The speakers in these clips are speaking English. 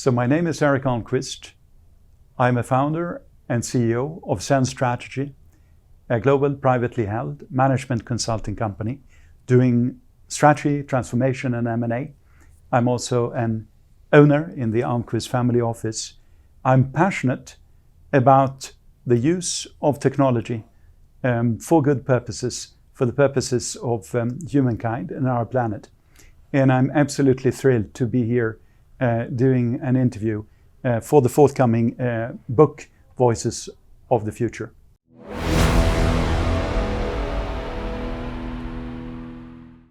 So my name is Erik Almqvist. I'm a founder and CEO of Zen Strategy, a global privately held management consulting company doing strategy, transformation, and M&A. I'm also an owner in the Almqvist family office. I'm passionate about the use of technology for good purposes, for the purposes of humankind and our planet. And I'm absolutely thrilled to be here doing an interview for the forthcoming book, Voices of the Future.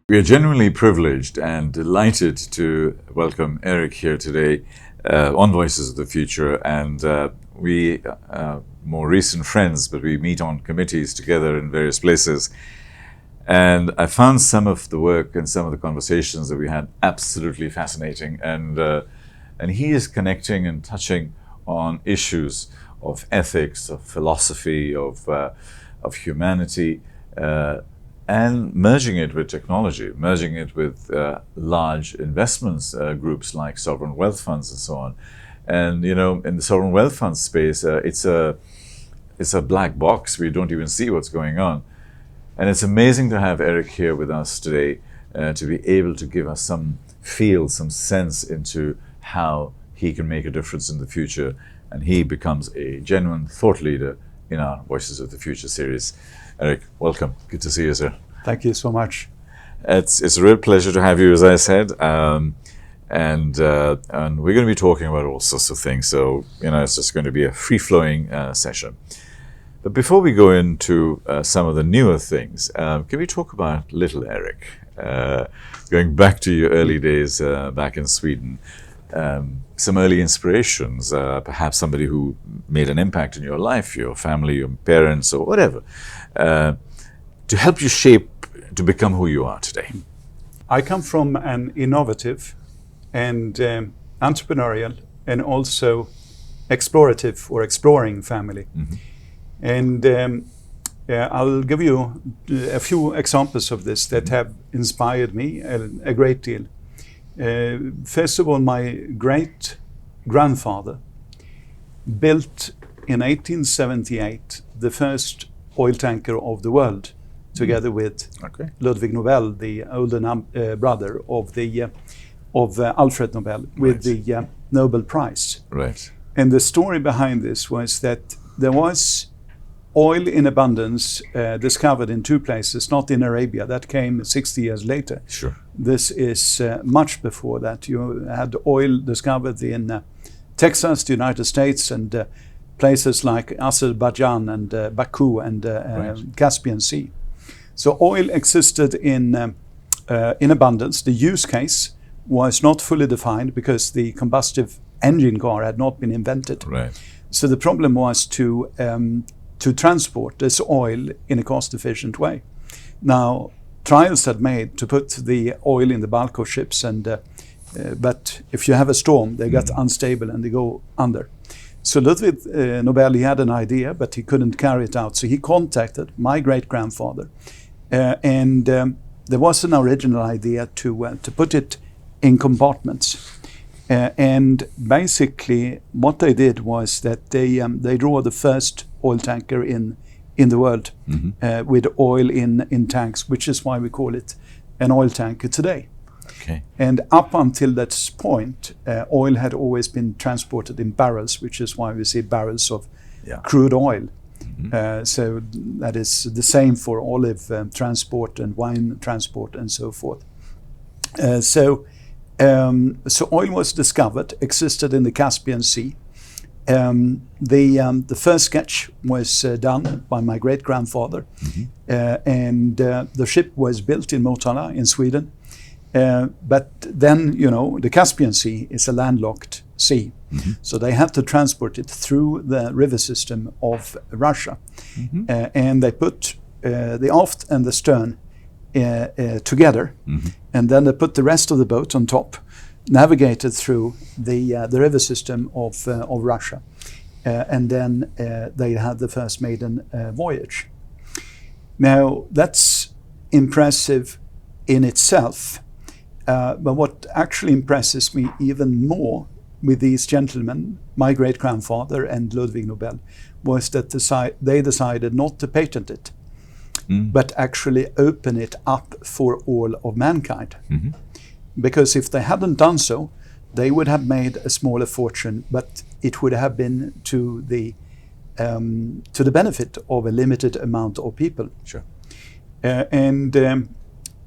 We are genuinely privileged and delighted to welcome Erik here today on Voices of the Future. And we are more recent friends, but we meet on committees together in various places. And I found some of the work and some of the conversations that we had absolutely fascinating. And he is connecting and touching on issues of ethics, of philosophy, of humanity, and merging it with technology, merging it with large investments groups like sovereign wealth funds and so on. And you know, in the sovereign wealth fund space, it's a black box. We don't even see what's going on. And it's amazing to have Erik here with us today to be able to give us some feel, some sense into how he can make a difference in the future. And he becomes a genuine thought leader in our Voices of the Future series. Erik, welcome. Good to see you, sir. Thank you so much. It's a real pleasure to have you, as I said. And we're going to be talking about all sorts of things. So, you know, it's just going to be a free-flowing session. But before we go into some of the newer things, can we talk about little Erik? Going back to your early days back in Sweden, some early inspirations, perhaps somebody who made an impact in your life, your family, your parents, or whatever, to help you shape to become who you are today. I come from an innovative and entrepreneurial and also explorative or exploring family. Mm-hmm. And I'll give you a few examples of this that have inspired me a great deal. First of all, my great-grandfather built in 1878 the first oil tanker of the world, together with Ludwig Nobel, the older brother of Alfred Nobel, with the Nobel Prize. Right. And the story behind this was that there was oil in abundance discovered in two places, not in Arabia. That came 60 years later. Sure. This is much before that. You had oil discovered in Texas, the United States, and places like Azerbaijan and Baku and Caspian Sea. So oil existed in abundance. The use case was not fully defined because the combustive engine car had not been invented. Right. So the problem was to transport this oil in a cost-efficient way. Now, trials had made to put the oil in the bulk of ships, but if you have a storm, they get unstable and they go under. So Ludwig Nobel, he had an idea, but he couldn't carry it out. So he contacted my great-grandfather, and there was an original idea to put it in compartments. And basically, what they did was that they drew the first oil tanker in the world with oil in tanks, which is why we call it an oil tanker today. Okay. And up until that point, oil had always been transported in barrels, which is why we see barrels of crude oil. So that is the same for olive transport and wine transport and so forth. So oil was discovered, existed in the Caspian Sea. The first sketch was done by my great-grandfather, and the ship was built in Motala in Sweden. But then, you know, the Caspian Sea is a landlocked sea. So they had to transport it through the river system of Russia. And they put the aft and the stern together, and then they put the rest of the boat on top, navigated through the river system of Russia, and then they had the first maiden voyage. Now that's impressive in itself, but what actually impresses me even more with these gentlemen, my great-grandfather and Ludwig Nobel, was that they decided not to patent it, but actually open it up for all of mankind. Because if they hadn't done so, they would have made a smaller fortune, but it would have been to the benefit of a limited amount of people. Sure.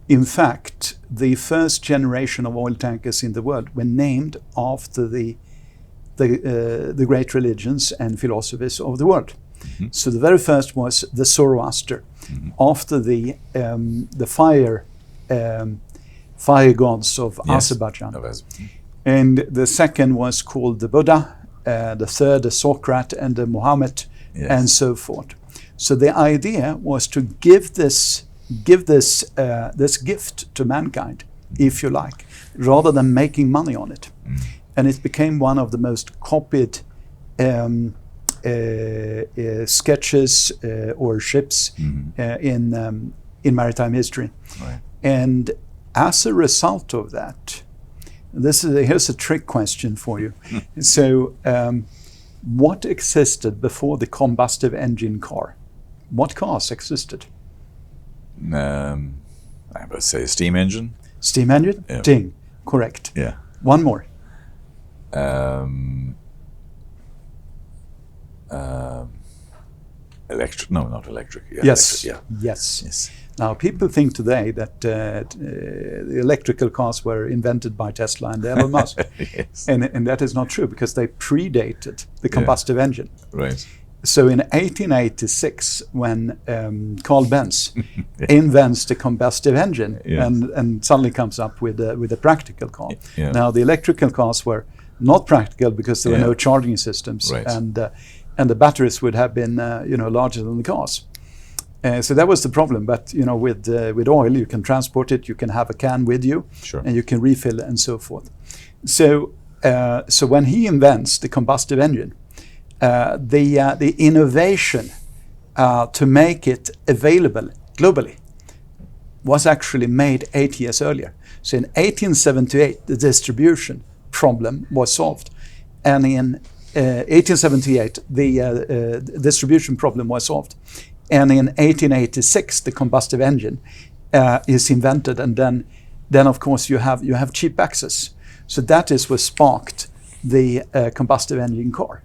In fact, the first generation of oil tankers in the world were named after the great religions and philosophies of the world. So the very first was the Zoroaster, after the fire gods of Azerbaijan. And the second was called the Buddha, the third the Socrates and the Muhammad, and so forth. So the idea was to give this gift to mankind, if you like, rather than making money on it. And it became one of the most copied sketches or ships in maritime history. Right. And as a result of that, here's a trick question for you. So, what existed before the combustive engine car? What cars existed? I would say steam engine. Steam engine? Yeah. Ding. Correct. Yeah. One more. Electric? No, not electric. Yeah, Yes. electric, Yes. Now, people think today that the electrical cars were invented by Tesla and Elon Musk. Yes. And that is not true, because they predated the combustive engine. Right. So in 1886, when Carl Benz invents the combustive engine and suddenly comes up with a practical car. Yeah. Now, the electrical cars were not practical because there were no charging systems, Right. and the batteries would have been larger than the cars. So that was the problem. But with oil, you can transport it, you can have a can with you, Sure. and you can refill and so forth. So when he invents the combustive engine, the innovation to make it available globally was actually made 8 years earlier. So in 1878, the distribution problem was solved, and in 1878, the distribution problem was solved, and in 1886, the combustive engine is invented, and then of course you have cheap access. So that is what sparked the combustive engine car.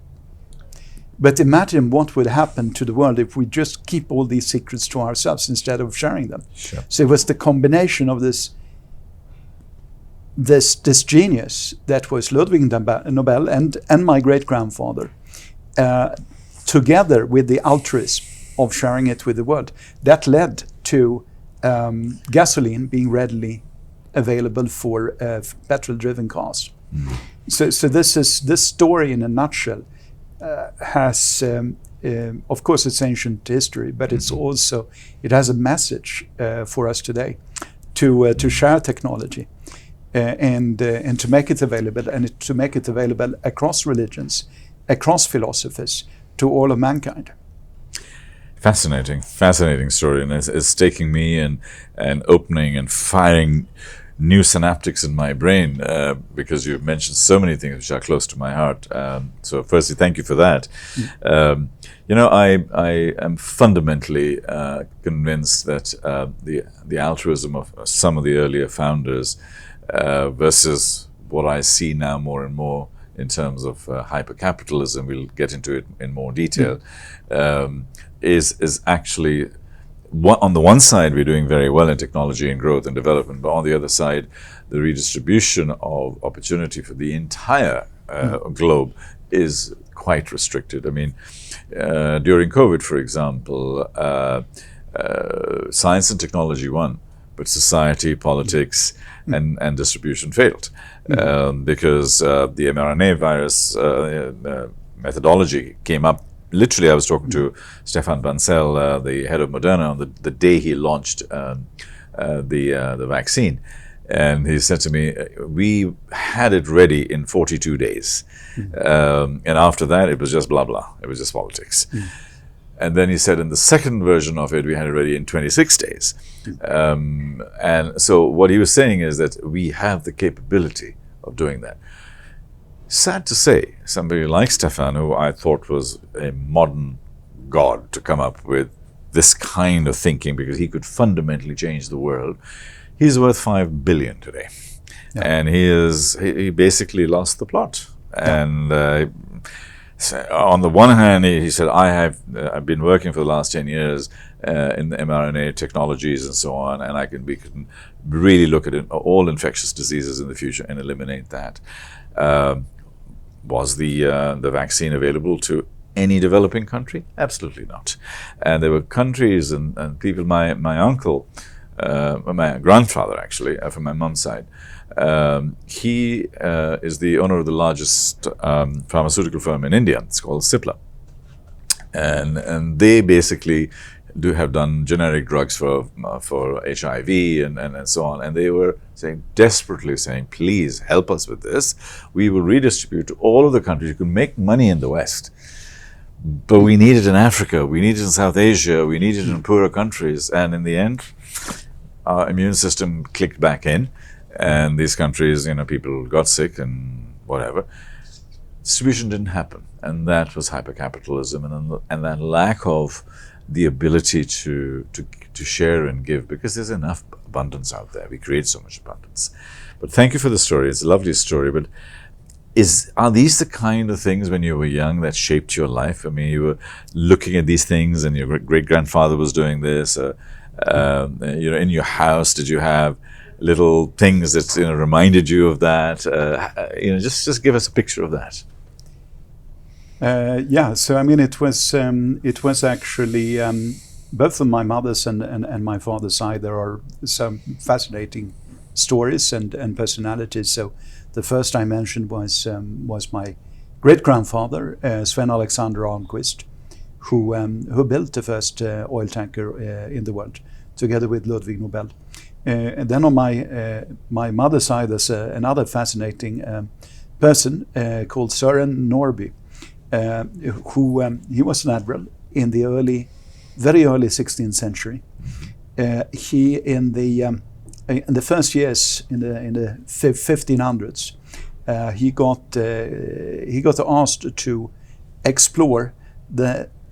But imagine what would happen to the world if we just keep all these secrets to ourselves instead of sharing them. Sure. So it was the combination of this genius that was Ludwig Nobel and my great-grandfather, together with the altruism of sharing it with the world, that led to gasoline being readily available for petrol-driven cars. So this story in a nutshell has, of course, it's ancient history, but it's also, it has a message for us today to share technology and to make it available, and to make it available across religions, across philosophies, to all of mankind. Fascinating story, and it's taking me and opening and firing new synaptics in my brain, because you've mentioned so many things which are close to my heart. So firstly, thank you for that. I am fundamentally convinced that the altruism of some of the earlier founders versus what I see now more and more in terms of hyper-capitalism, we'll get into it in more detail, is actually, on the one side, we're doing very well in technology and growth and development, but on the other side, the redistribution of opportunity for the entire globe is quite restricted. I mean, during COVID, for example, science and technology won, but society, politics, and distribution failed, because the mRNA virus methodology came up. Literally, I was talking to Stefan Bancel, the head of Moderna, on the day he launched the vaccine. And he said to me, we had it ready in 42 days. And after that, it was just blah, blah. It was just politics. And then he said in the second version of it, we had it ready in 26 days. And so what he was saying is that we have the capability of doing that. sad to say, somebody like Stefan, who I thought was a modern god to come up with this kind of thinking because he could fundamentally change the world, he's worth 5 billion today. Yeah. And he basically lost the plot. Yeah. And so on the one hand, he said, I've been working for the last 10 years in the mRNA technologies and so on, and we can really look at all infectious diseases in the future and eliminate that. Was the vaccine available to any developing country? Absolutely not. And there were countries and people, my uncle, my grandfather actually, from my mom's side, he is the owner of the largest pharmaceutical firm in India. It's called Cipla. And they basically have done generic drugs for HIV and so on. And they were desperately saying, please help us with this. We will redistribute to all of the countries. You can make money in the West. But we need it in Africa, we need it in South Asia, we need it in poorer countries. And in the end, our immune system clicked back in, and these countries, people got sick and whatever. Distribution didn't happen, and that was hypercapitalism and that lack of the ability to share and give, because there's enough abundance out there. We create so much abundance. But thank you for the story. It's a lovely story, but are these the kind of things when you were young that shaped your life? I mean, you were looking at these things and your great-grandfather was doing this. In your house, did you have little things that reminded you of that? Just give us a picture of that. So I mean, it was actually both on my mother's and my father's side. There are some fascinating stories and personalities. So the first I mentioned was my great-grandfather, Sven Alexander Almqvist, who built the first oil tanker in the world, together with Ludwig Nobel. And then on my mother's side, there's another fascinating person called Søren Norby, who he was an admiral in the very early 16th century. He in the first years in the 1500s, he got asked to explore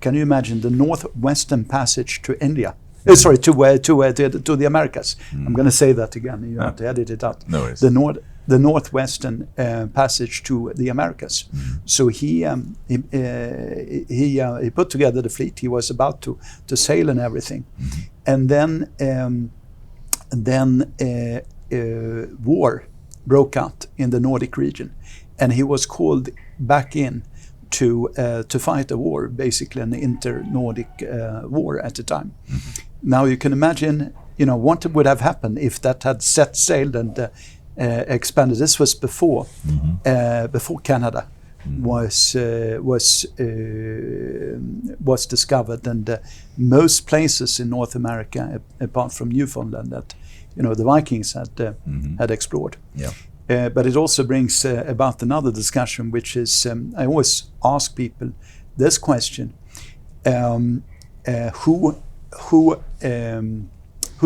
can you imagine, the northwestern passage to India? To the Americas. I'm going to say that again. You have to edit it out. No worries. The northwestern passage to the Americas. So he put together the fleet. He was about to sail and everything, and then war broke out in the Nordic region, and he was called back in to fight a war, basically an inter-Nordic war at the time. Now you can imagine, what would have happened if that had set sail and expanded. This was before Canada was discovered, and most places in North America, apart from Newfoundland, that the Vikings had explored. Yeah. But it also brings about another discussion, which is I always ask people this question: who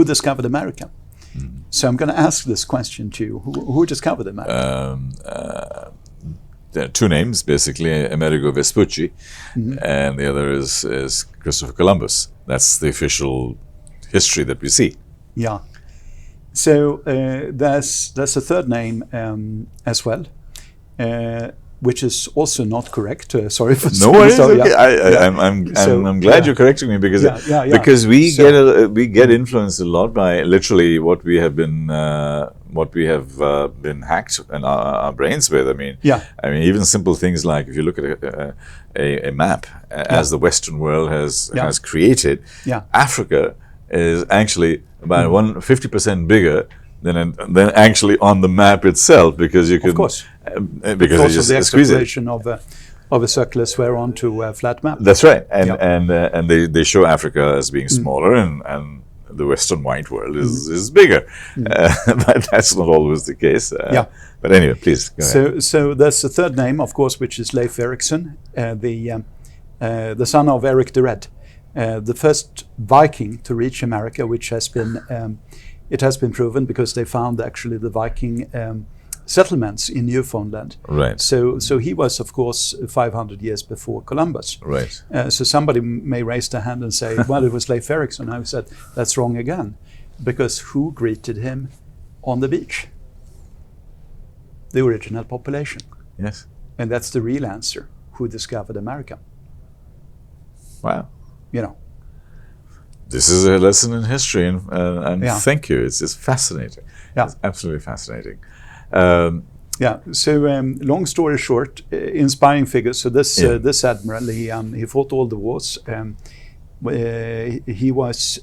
discovered America? So I'm going to ask this question to you: who discovered America? There are two names, basically, Amerigo Vespucci, and the other is Christopher Columbus. That's the official history that we see. Yeah. So there's a third name as well, which is also not correct. Sorry for no worries. Okay. I'm glad you're correcting me because we get influenced a lot by literally what we have been hacked in our brains with. I mean, even simple things like if you look at a map as the Western world has created, Africa is actually about 50% bigger than actually on the map itself, because you can, of course, because of the extrapolation of a circular sphere onto a flat map. That's right, and they show Africa as being smaller, and the Western white world is bigger, but that's not always the case. But anyway, please go ahead. So there's a third name, of course, which is Leif Erikson, the son of Erik the Red. The first Viking to reach America, which has been it has been proven because they found actually the Viking settlements in Newfoundland. Right. So he was, of course, 500 years before Columbus. Right. So somebody may raise their hand and say, well, it was Leif Erikson. I said, that's wrong again. Because who greeted him on the beach? The original population. Yes. And that's the real answer. Who discovered America? Wow. You know. This is a lesson in history, and Yeah. thank you. It's fascinating. Yeah. It's absolutely fascinating. Yeah. So long story short, inspiring figure. So this admiral, he fought all the wars. He was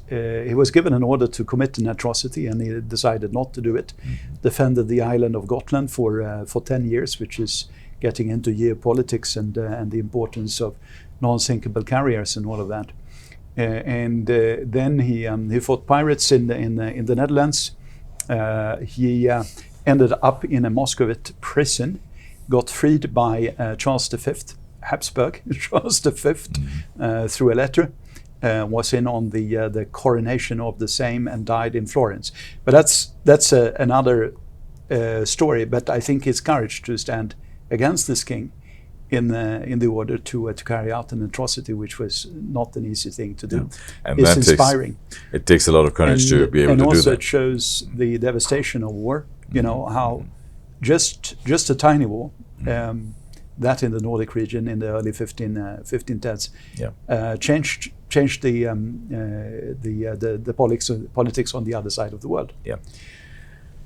given an order to commit an atrocity, and he decided not to do it. Defended the island of Gotland for 10 years, which is getting into geopolitics and the importance of non-sinkable carriers and all of that. Then he fought pirates in the Netherlands. He ended up in a Muscovite prison, got freed by Charles V, Habsburg, Charles V, through a letter. Was in on the coronation of the same and died in Florence. But that's another story. But I think his courage to stand against this king in the order to carry out an atrocity, which was not an easy thing to do, and is that inspiring. It takes a lot of courage to be able to do that. And also it shows the devastation of war. You know how just a tiny war. That in the Nordic region in the early 1510s changed the politics on the other side of the world. Yeah,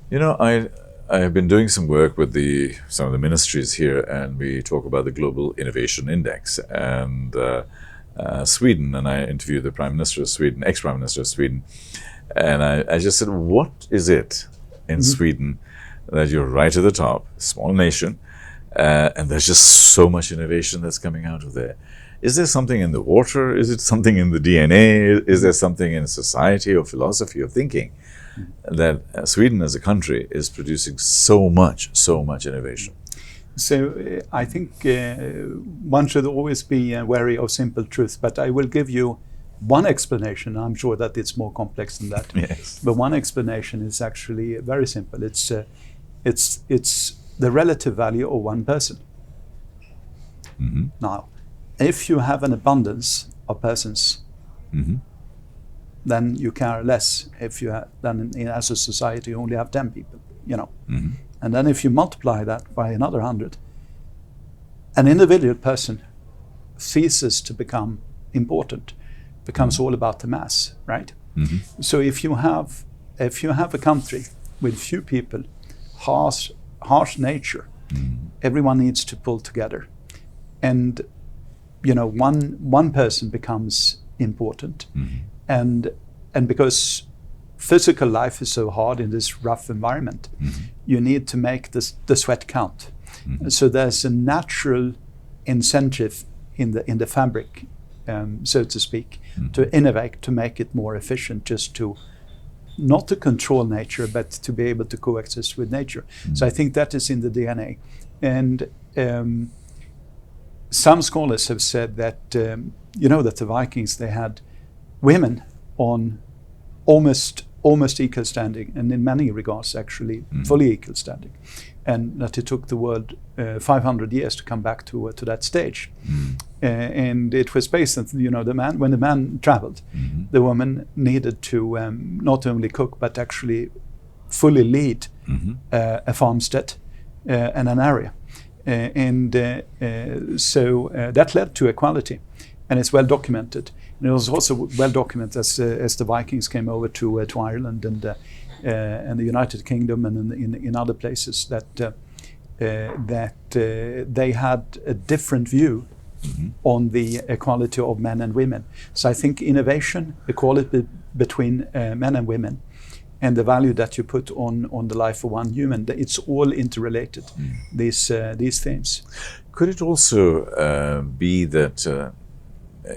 you know, I have been doing some work with some of the ministries here, and we talk about the Global Innovation Index and Sweden. And I interviewed the Prime Minister of Sweden, ex-Prime Minister of Sweden, and I just said, what is it in Sweden that you're right at the top, small nation? And there's just so much innovation that's coming out of there. Is there something in the water? Is it something in the DNA? Is there something in society or philosophy or thinking that Sweden as a country is producing so much innovation? So I think one should always be wary of simple truth, but I will give you one explanation. I'm sure that it's more complex than that. Yes. But one explanation is actually very simple. It's the relative value of one person. Now, if you have an abundance of persons, then you care less. If you as a society you only have 10 people, you know. And then if you multiply that by another 100, an individual person ceases to become important, becomes all about the mass, right? So if you have a country with few people, harsh nature, everyone needs to pull together, and you know, one person becomes important, and because physical life is so hard in this rough environment, you need to make the sweat count. So there's a natural incentive in the fabric, so to speak, to innovate, to make it more efficient, just to not to control nature, but to be able to coexist with nature. So I think that is in the DNA. And some scholars have said that, that the Vikings, they had women on almost equal standing, and in many regards actually fully equal standing. And that it took the world 500 years to come back to that stage. And it was based on, when the man traveled, the woman needed to not only cook, but actually fully lead a farmstead and an area. So that led to equality, and it's well documented. And it was also well documented as the Vikings came over to Ireland and the United Kingdom and in other places that they had a different view on the equality of men and women. So I think innovation, equality between men and women, and the value that you put on the life of one human, it's all interrelated, these themes. Could it also be that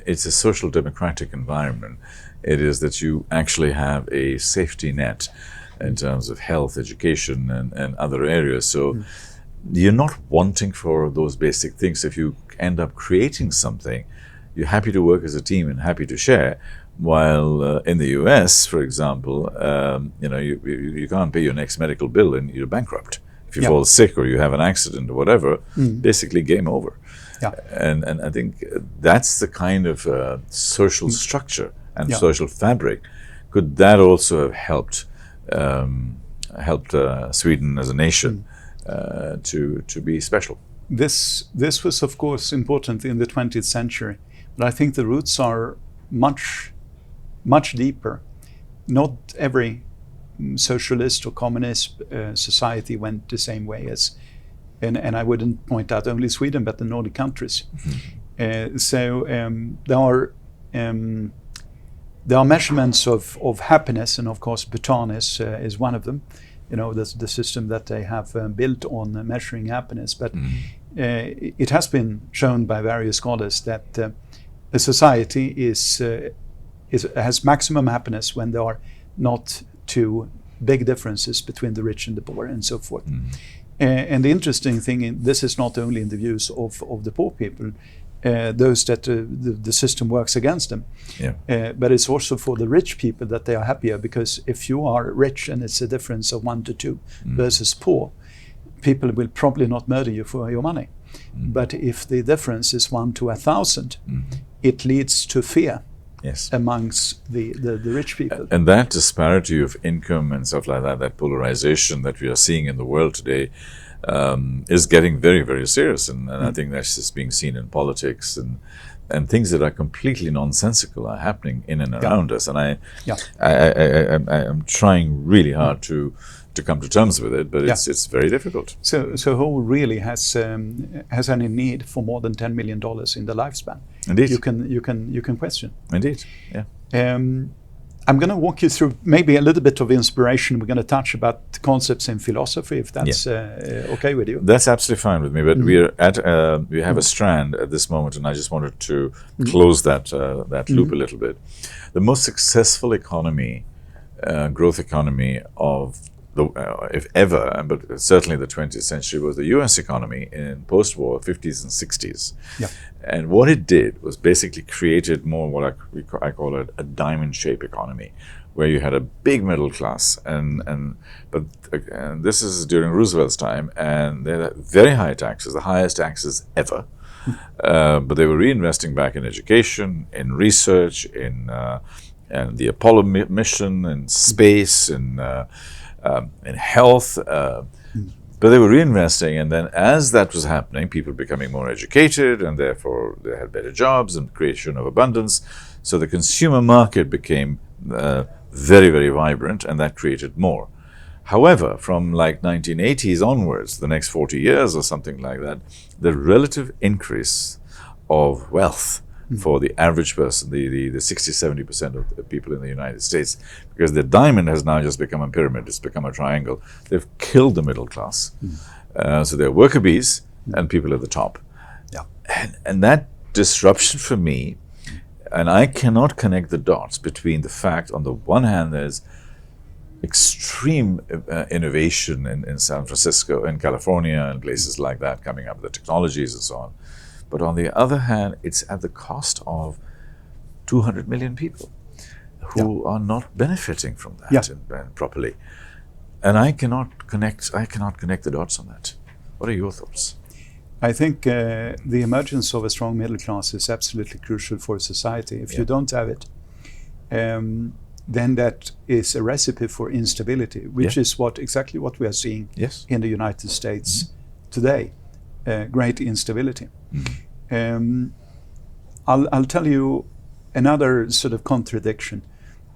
it's a social democratic environment? It is that you actually have a safety net in terms of health, education, and other areas. So you're not wanting for those basic things. If you end up creating something, you're happy to work as a team and happy to share. While in the US, for example, you can't pay your next medical bill and you're bankrupt. If you fall sick or you have an accident or whatever, basically game over. Yeah. And I think that's the kind of social structure and social fabric. Could that also have helped Sweden as a nation to be special? This was, of course, important in the 20th century, but I think the roots are much deeper. Not every socialist or communist society went the same way as, and I wouldn't point out only Sweden, but the Nordic countries. So there are measurements of happiness, and of course Bhutan is one of them. You know, the system that they have built on measuring happiness. But it has been shown by various scholars that a society has maximum happiness when there are not too big differences between the rich and the poor and so forth. And the interesting thing, this is not only in the views of the poor people, those that the system works against them, but it's also for the rich people that they are happier, because if you are rich and it's a difference of 1 to 2 versus poor, people will probably not murder you for your money. But if the difference is 1 to 1,000, it leads to fear amongst the rich people. And that disparity of income and stuff like that polarization that we are seeing in the world today, is getting very, very serious. And I think that's just being seen in politics, and things that are completely nonsensical are happening in and around us. And I'm trying really hard to come to terms with it, but it's very difficult. So who really has any need for more than $10 million in the lifespan? Indeed, you can question. Indeed, I'm going to walk you through maybe a little bit of inspiration. We're going to touch about concepts in philosophy, if that's okay with you. That's absolutely fine with me. But we have a strand at this moment, and I just wanted to close that loop a little bit. The most successful economy, growth economy of if ever, but certainly the 20th century, was the U.S. economy in post-war 50s and 60s. And what it did was basically created more what I call it a diamond-shaped economy, where you had a big middle class, but this is during Roosevelt's time, and they had very high taxes, the highest taxes ever. But they were reinvesting back in education, in research, in the Apollo mission, in space, in health, but they were reinvesting, and then as that was happening, people becoming more educated, and therefore they had better jobs and creation of abundance. So the consumer market became very, very vibrant, and that created more. However, from like 1980s onwards, the next 40 years or something like that, the relative increase of wealth for the average person, the 60-70% of the people in the United States, because the diamond has now just become a pyramid, it's become a triangle. They've killed the middle class. So they're worker bees and people at the top. And that disruption for me, and I cannot connect the dots between the fact, on the one hand, there's extreme innovation in San Francisco, in California, and places like that coming up, the technologies and so on. But on the other hand, it's at the cost of 200 million people who are not benefiting from that properly. And I cannot connect the dots on that. What are your thoughts? I think the emergence of a strong middle class is absolutely crucial for a society. If you don't have it, then that is a recipe for instability, which is exactly what we are seeing in the United States today. Great instability. I'll tell you another sort of contradiction,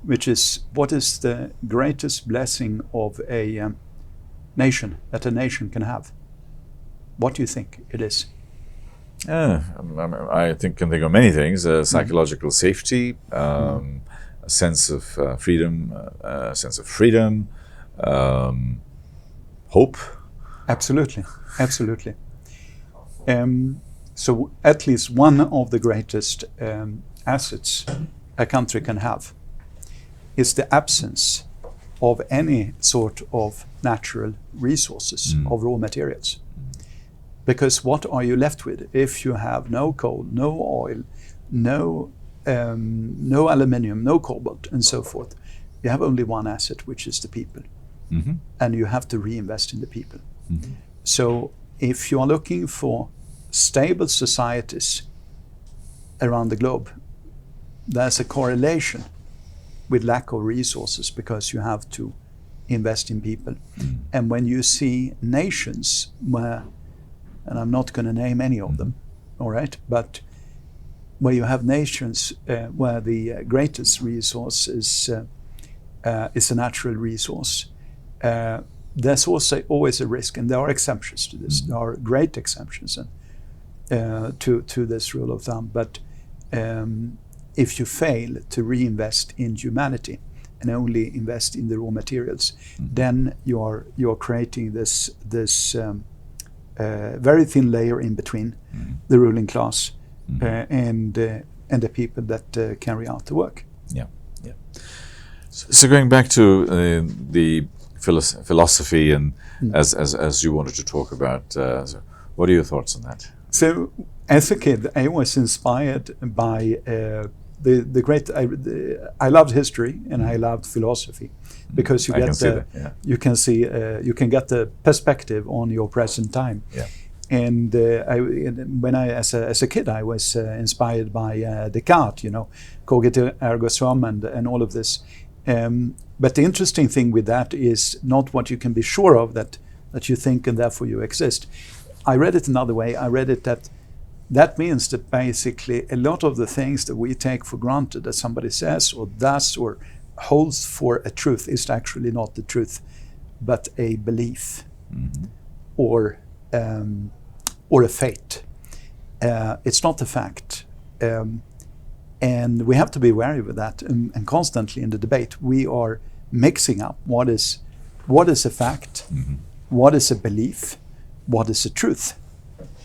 which is, what is the greatest blessing of a nation that a nation can have? What do you think it is? I can think of many things. Psychological safety, a sense of freedom, hope. Absolutely. So at least one of the greatest assets a country can have is the absence of any sort of natural resources, of raw materials. Because what are you left with if you have no coal, no oil, no aluminium, no cobalt, and so forth? You have only one asset, which is the people. And you have to reinvest in the people. So if you are looking for stable societies around the globe, there's a correlation with lack of resources because you have to invest in people. And when you see nations where, and I'm not going to name any of them, all right, but where you have nations where the greatest resource is a natural resource, there's also always a risk, and there are exceptions to this. There are great exceptions to this rule of thumb. But if you fail to reinvest in humanity and only invest in the raw materials, then you're creating this very thin layer in between the ruling class and the people that carry out the work. Yeah. So going back to the philosophy and as you wanted to talk about, so what are your thoughts on that? So as a kid, I was inspired by the great. I loved history and I loved philosophy because you can get the perspective on your present time. Yeah. And when I, as a kid, I was inspired by Descartes, cogito ergo sum, and all of this. But the interesting thing with that is not what you can be sure of, that you think and therefore you exist. I read it another way. I read it that means that basically a lot of the things that we take for granted that somebody says or does or holds for a truth is actually not the truth, but a belief or a fate. It's not a fact. And we have to be wary with that. And constantly in the debate, we are mixing up what is a fact, what is a belief, what is a truth.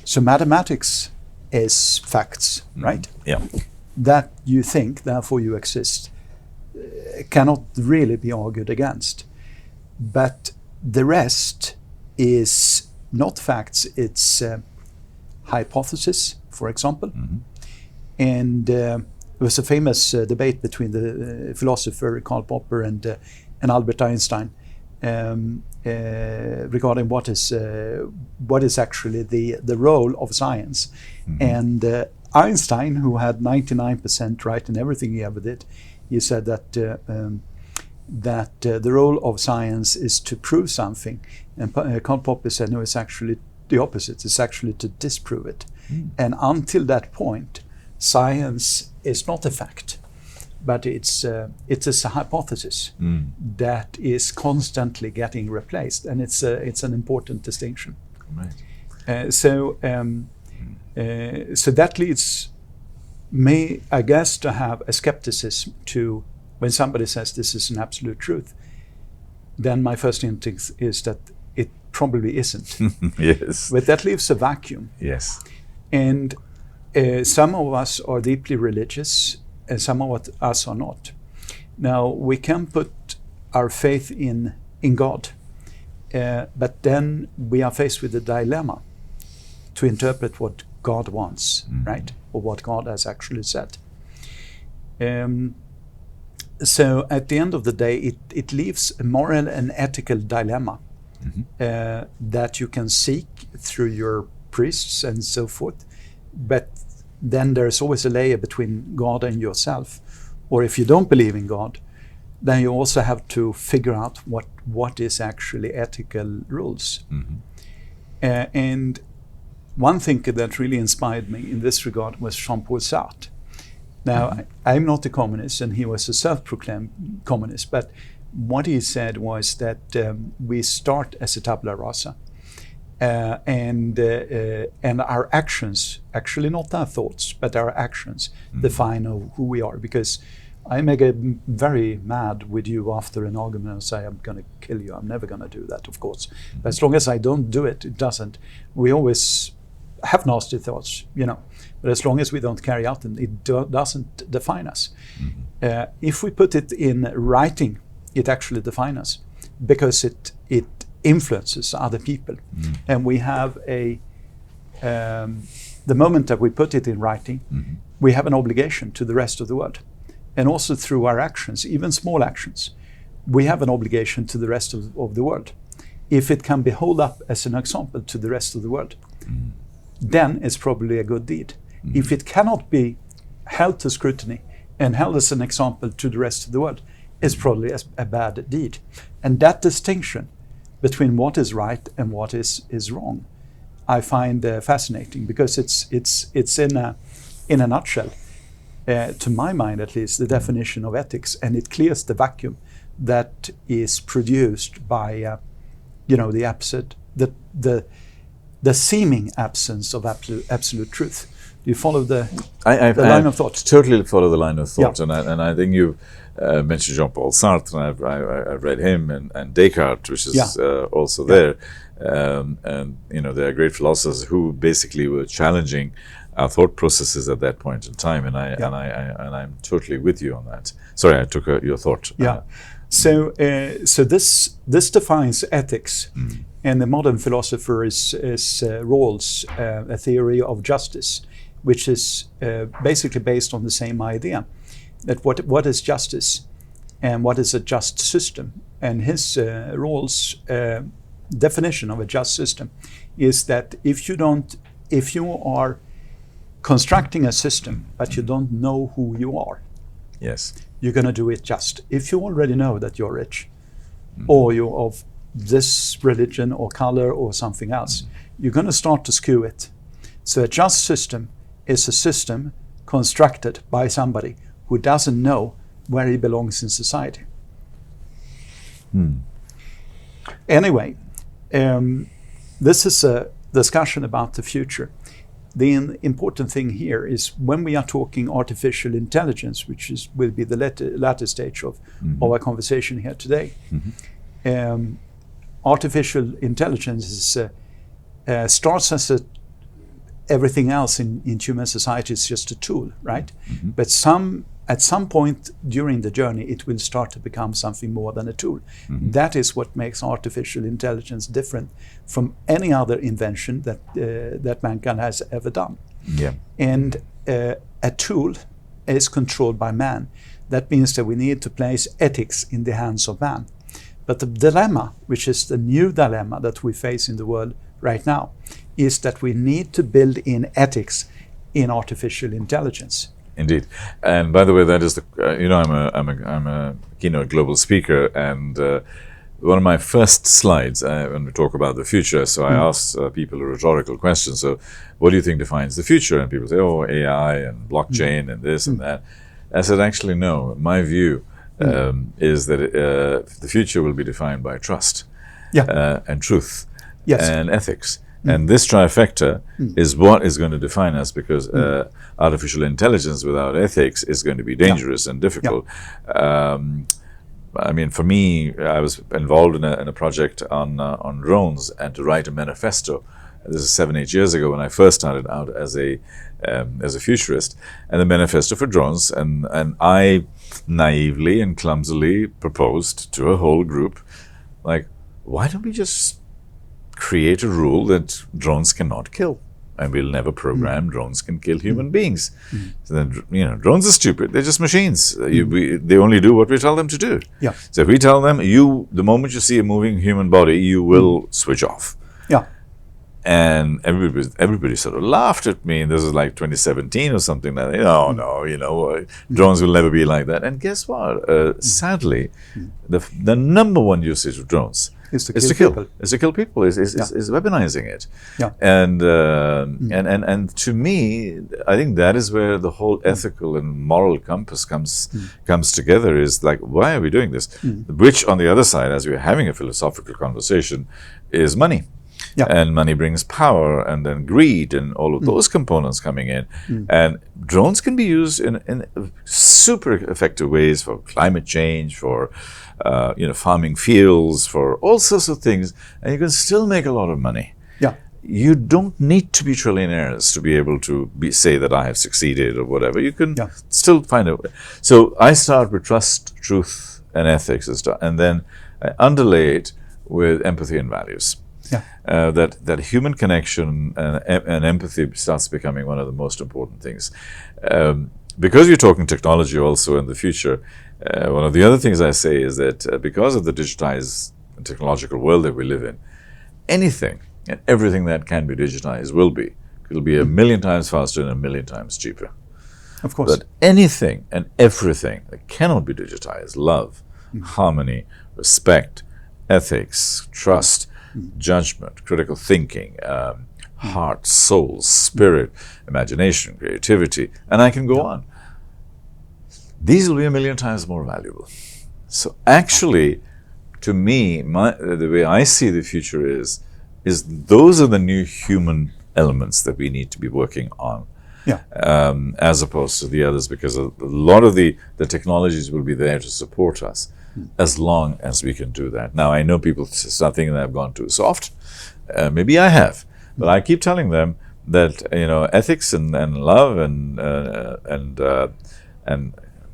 So mathematics is facts, right? Yeah. That you think, therefore you exist, cannot really be argued against. But the rest is not facts, it's hypothesis, for example. And there was a famous debate between the philosopher Karl Popper and Albert Einstein regarding what is actually the role of science. And Einstein, who had 99% right in everything he ever did, he said that the role of science is to prove something. And Karl Popper said, no, it's actually the opposite. It's actually to disprove it. And until that point, science is not a fact, but it's a hypothesis that is constantly getting replaced, and it's an important distinction. Right. So that leads me, I guess, to have a skepticism to when somebody says this is an absolute truth. Then my first instinct is that it probably isn't. Yes. But that leaves a vacuum. Yes. And some of us are deeply religious and some of us are not. Now, we can put our faith in God, but then we are faced with the dilemma to interpret what God wants, right? Or what God has actually said. So at the end of the day, it leaves a moral and ethical dilemma that you can seek through your priests and so forth. But then there's always a layer between God and yourself. Or if you don't believe in God, then you also have to figure out what is actually ethical rules. And one thinker that really inspired me in this regard was Jean-Paul Sartre. Now, I'm not a communist, and he was a self-proclaimed communist, but what he said was that we start as a tabula rasa. And our actions, actually not our thoughts, but our actions define who we are. Because I may get very mad with you after an argument and say, I'm going to kill you. I'm never going to do that, of course. But as long as I don't do it, it doesn't. We always have nasty thoughts, But as long as we don't carry out them, it doesn't define us. If we put it in writing, it actually defines us because it influences other people. And we have the moment that we put it in writing, we have an obligation to the rest of the world. And also through our actions, even small actions, we have an obligation to the rest of the world. if it can be held up as an example to the rest of the world, then it's probably a good deed. If it cannot be held to scrutiny and held as an example to the rest of the world, it's probably a bad deed. And that distinction between what is right and what is wrong, I find fascinating, because it's in a nutshell, to my mind at least, the definition of ethics, and it clears the vacuum that is produced by the seeming absence of absolute truth. Do you follow the line of thought? Totally follow the line of thought, Yeah. and I think you mentioned Jean-Paul Sartre, and I've read him, and Descartes, which is also there, and there are great philosophers who basically were challenging our thought processes at that point in time, and I'm totally with you on that. Sorry, I took your thought. Yeah. So this defines ethics, and the modern philosopher is Rawls, a theory of justice, which is basically based on the same idea, that what is justice and what is a just system. And his Rawls' definition of a just system is that if you are constructing a system but you don't know who you are, yes, you're going to do it just. If you already know that you're rich, or you're of this religion or color or something else, you're going to start to skew it. So a just system is a system constructed by somebody who doesn't know where he belongs in society. Anyway, this is a discussion about the future. The important thing here is when we are talking artificial intelligence, which will be the latter stage of our conversation here today. Artificial intelligence starts as everything else in human society is just a tool, right? But at some point during the journey, it will start to become something more than a tool. That is what makes artificial intelligence different from any other invention that mankind has ever done. Yeah. And a tool is controlled by man. That means that we need to place ethics in the hands of man. But the dilemma, which is the new dilemma that we face in the world right now, is that we need to build in ethics in artificial intelligence. Indeed, and by the way, that is the I'm a keynote global speaker, and one of my first slides when we talk about the future. So I ask people a rhetorical question. So, what do you think defines the future? And people say, "Oh, AI and blockchain and this and that." I said, "Actually, no. My view is that the future will be defined by trust, and truth, and ethics." And this trifecta is what is going to define us, because artificial intelligence without ethics is going to be dangerous and difficult. I mean, for me, I was involved in a project on drones, and to write a manifesto. This is 7-8 years ago when I first started out as a futurist, and the manifesto for drones. And I naively and clumsily proposed to a whole group, like, why don't we just create a rule that drones cannot kill, and we'll never program drones can kill human beings. So then, drones are stupid. They're just machines. They only do what we tell them to do. So if we tell them, the moment you see a moving human body, you will switch off. And everybody sort of laughed at me. And this is like 2017 or something like that. No, drones will never be like that. And guess what? Sadly, the number one usage of drones is to kill people. Is to kill people. Is weaponizing it. And to me, I think that is where the whole ethical and moral compass comes together. Is like, why are we doing this? Which, on the other side, as we're having a philosophical conversation, is money. And money brings power, and then greed, and all of those components coming in. And drones can be used in super effective ways for climate change, for farming fields, for all sorts of things, and you can still make a lot of money. You don't need to be trillionaires to be able to say that I have succeeded or whatever. You can still find a way. So I start with trust, truth, and ethics, and then I underlay it with empathy and values. That human connection and empathy starts becoming one of the most important things. Because you're talking technology also in the future, one of the other things I say is that because of the digitized technological world that we live in, anything and everything that can be digitized will be. It'll be a million times faster and a million times cheaper. Of course. But anything and everything that cannot be digitized, love, harmony, respect, ethics, trust, judgment, critical thinking, heart, soul, spirit, imagination, creativity, and I can go on. These will be a million times more valuable. So actually, to me, the way I see the future is those are the new human elements that we need to be working on. Yeah. As opposed to the others, because a lot of the technologies will be there to support us as long as we can do that. Now, I know people start thinking that I've gone too soft. Maybe I have, but I keep telling them that ethics and love and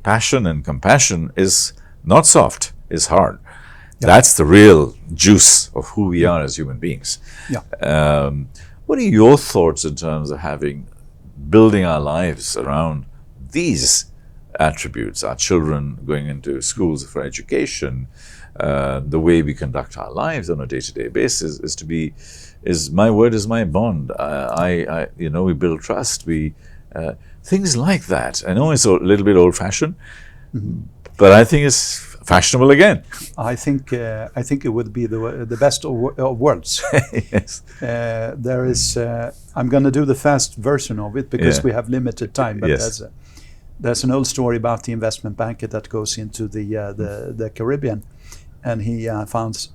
passion and compassion is not soft, is hard. Yeah. That's the real juice of who we are as human beings. Yeah. What are your thoughts in terms of building our lives around these attributes, our children going into schools for education, the way we conduct our lives on a day-to-day basis is my word is my bond. We build trust. Things like that. I know it's a little bit old-fashioned, but I think it's fashionable again. I think it would be the best of worlds. Yes. There is. I'm going to do the fast version of it because we have limited time. But yes. There's an old story about the investment banker that goes into the Caribbean, and he finds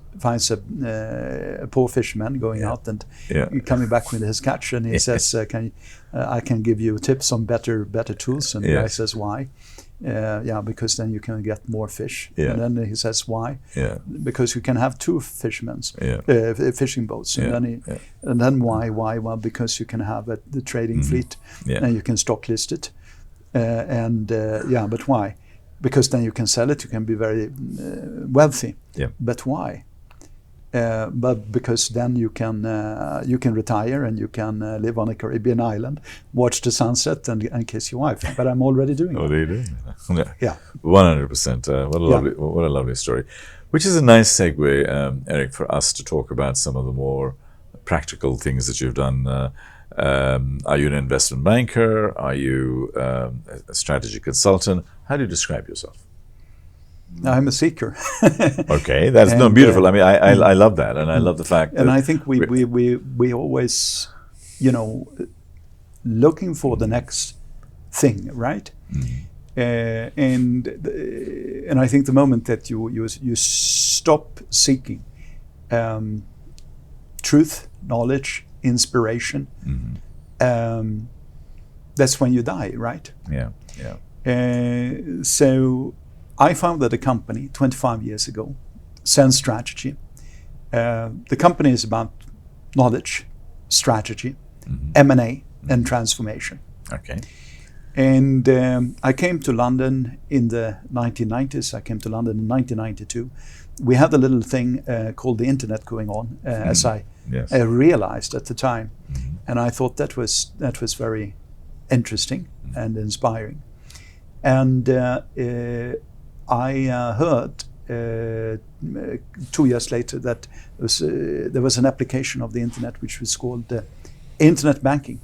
a poor fisherman going out and coming back with his catch, and he says, I can give you tips on better tools. And the guy says, why? Because then you can get more fish. And then he says, why? Because you can have two fishermen, fishing boats. And then why? Well, because you can have the trading fleet, and you can stock list it. But why? Because then you can sell it. You can be very wealthy. But why? But because then you can retire and you can live on a Caribbean island, watch the sunset and kiss your wife. But I'm already doing that. Oh, you do? Yeah. 100%. What a lovely story. Which is a nice segue, Erik, for us to talk about some of the more practical things that you've done. Are you an investment banker? Are you a strategy consultant? How do you describe yourself? I'm a seeker. Okay, that's beautiful. I mean, I love that, and I love the fact that. And I think we always, looking for the next thing, right? And I think the moment that you stop seeking truth, knowledge, inspiration, that's when you die, right? So I founded a company 25 years ago, Sense Strategy. The company is about knowledge, strategy, M&A, and transformation. Okay. And I came to London in the 1990s. I came to London in 1992. We had a little thing called the internet going on, as I realized at the time. And I thought that was very interesting and inspiring. And I heard 2 years later that there was an application of the internet which was called internet banking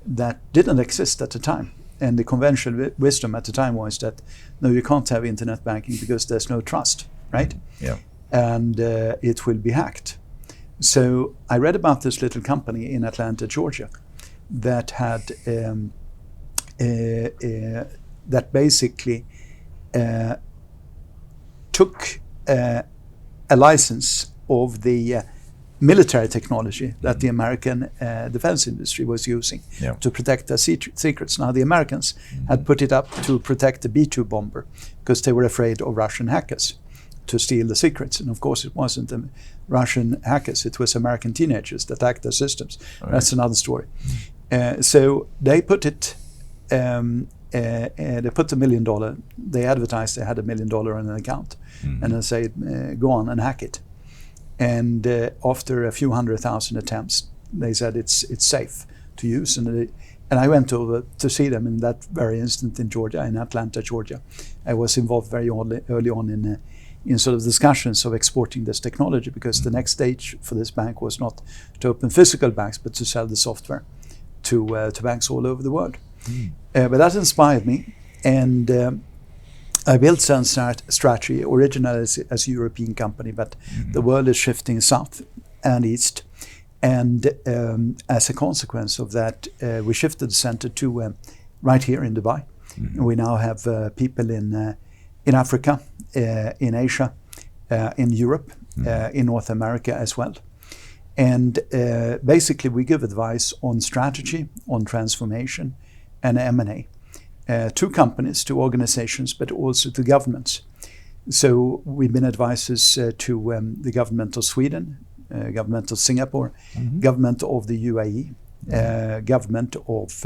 that didn't exist at the time. And the conventional wisdom at the time was that, no, you can't have internet banking because there's no trust, right? And it will be hacked. So I read about this little company in Atlanta, Georgia, that had that basically took a license of the military technology that the American defense industry was using to protect their secrets. Now, the Americans had put it up to protect the B-2 bomber because they were afraid of Russian hackers to steal the secrets. And of course, it wasn't the Russian hackers, it was American teenagers that hacked their systems. Right. That's another story. So they put it, they put $1 million, they advertised they had $1 million on an account, and they said, go on and hack it. And after a few 100,000 attempts, they said it's safe to use. And I went over to see them in that very instant in Georgia, in Atlanta, Georgia. I was involved very early on in sort of discussions of exporting this technology, because the next stage for this bank was not to open physical banks, but to sell the software to banks all over the world. But that inspired me, and I built Sun Strategy originally as a European company, but the world is shifting south and east. And as a consequence of that, we shifted the center to right here in Dubai. We now have people in Africa, in Asia, in Europe, in North America as well. And basically we give advice on strategy, on transformation, and M&A to companies, to organizations, but also to governments. So we've been advisors to the government of Sweden, government of Singapore, government of the UAE, government of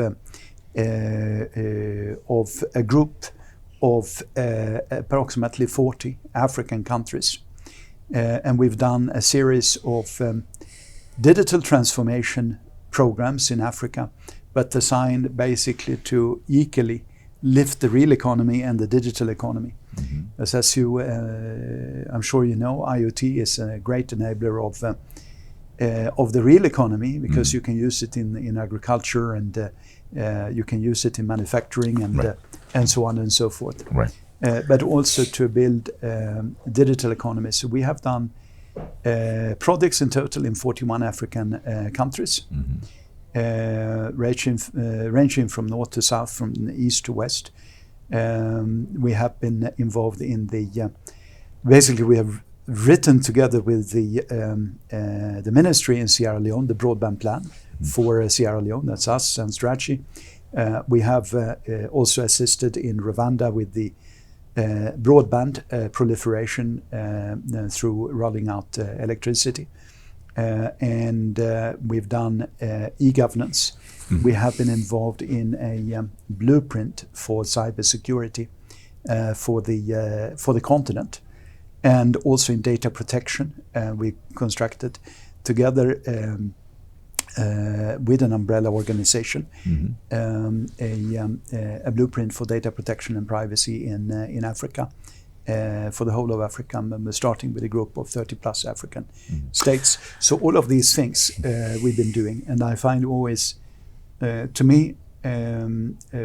a group of approximately 40 African countries. And we've done a series of digital transformation programs in Africa, but designed basically to equally lift the real economy and the digital economy. As you, I'm sure you know, IoT is a great enabler of the real economy, because you can use it in agriculture, and you can use it in manufacturing, and so on and so forth. But also to build digital economies. So we have done projects in total in 41 African countries, ranging from north to south, from east to west. We have been involved in the, basically we have written together with the ministry in Sierra Leone, the broadband plan for Sierra Leone, that's us and strategy. We have also assisted in Rwanda with the broadband proliferation through rolling out electricity. And we've done e-governance. We have been involved in a blueprint for cybersecurity for the continent, and also in data protection. We constructed together with an umbrella organization a blueprint for data protection and privacy in Africa. For the whole of Africa, and we're starting with a group of 30 plus African states. So all of these things we've been doing, and I find always, to me,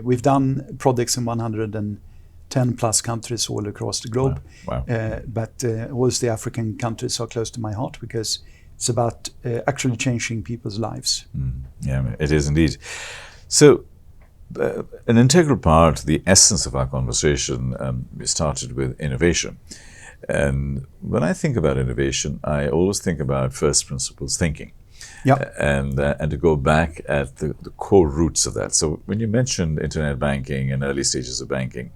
we've done projects in 110 plus countries all across the globe. But always the African countries are close to my heart, because it's about actually changing people's lives. Yeah, it is indeed. So, an integral part, the essence of our conversation, we started with innovation. And when I think about innovation, I always think about first principles thinking. And to go back at the core roots of that. So when you mentioned internet banking and early stages of banking,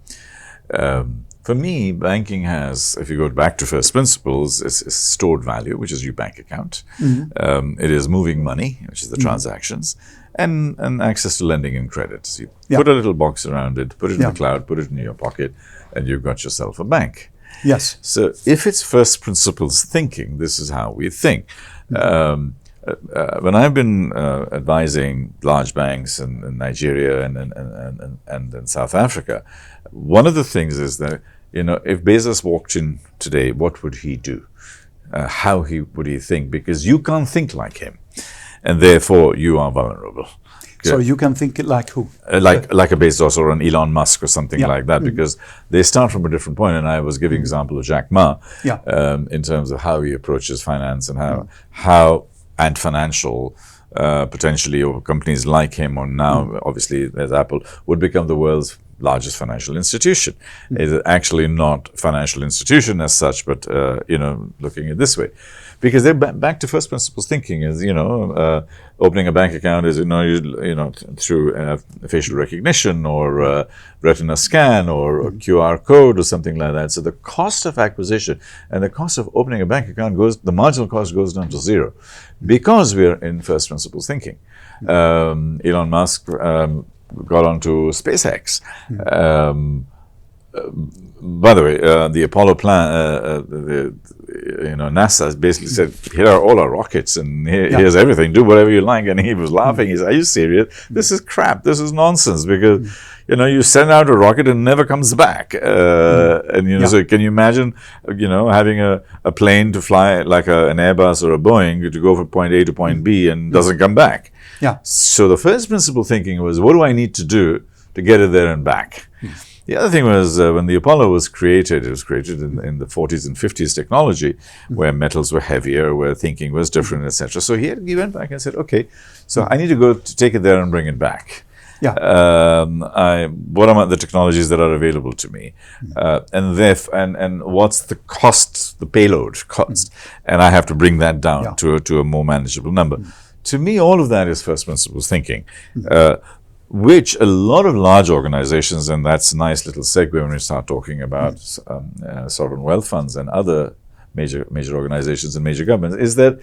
for me, banking has, if you go back to first principles, it's stored value, which is your bank account. It is moving money, which is the transactions, and access to lending and credit. So you put a little box around it, put it in the cloud, put it in your pocket, and you've got yourself a bank. Yes. So if it's first principles thinking, this is how we think. When I've been advising large banks in Nigeria and in South Africa, one of the things is that, if Bezos walked in today, what would he do? How would he think? Because you can't think like him, and therefore you are vulnerable. So you can think like who? Like a Bezos or an Elon Musk or something like that, because they start from a different point. And I was giving example of Jack Ma in terms of how he approaches finance and how and financial potentially, or companies like him, or now obviously there's Apple, would become the world's largest financial institution. It's actually not financial institution as such, but looking at it this way, because they're back to first principles thinking. Is opening a bank account is through facial recognition or retina scan or a QR code or something like that. So the cost of acquisition and the cost of opening a bank account the marginal cost goes down to zero, because we're in first principles thinking. Elon Musk got onto SpaceX. by the way, the Apollo plan, NASA basically said, here are all our rockets and here's everything, do whatever you like. And he was laughing. He said, are you serious? This is crap. This is nonsense, because, you send out a rocket and it never comes back. And, so can you imagine, having a plane to fly like an Airbus or a Boeing to go from point A to point B and doesn't come back? Yeah. So the first principle thinking was, what do I need to do to get it there and back? The other thing was when the Apollo was created, it was created in the 40s and 50s technology, where metals were heavier, where thinking was different, etc. So he went back and said, okay, so I need to go to take it there and bring it back. Yeah. What are the technologies that are available to me, and what's the cost, the payload cost, and I have to bring that down to a more manageable number. To me, all of that is first principles thinking. Which a lot of large organizations, and that's a nice little segue when we start talking about sovereign wealth funds and other major organizations and major governments, is that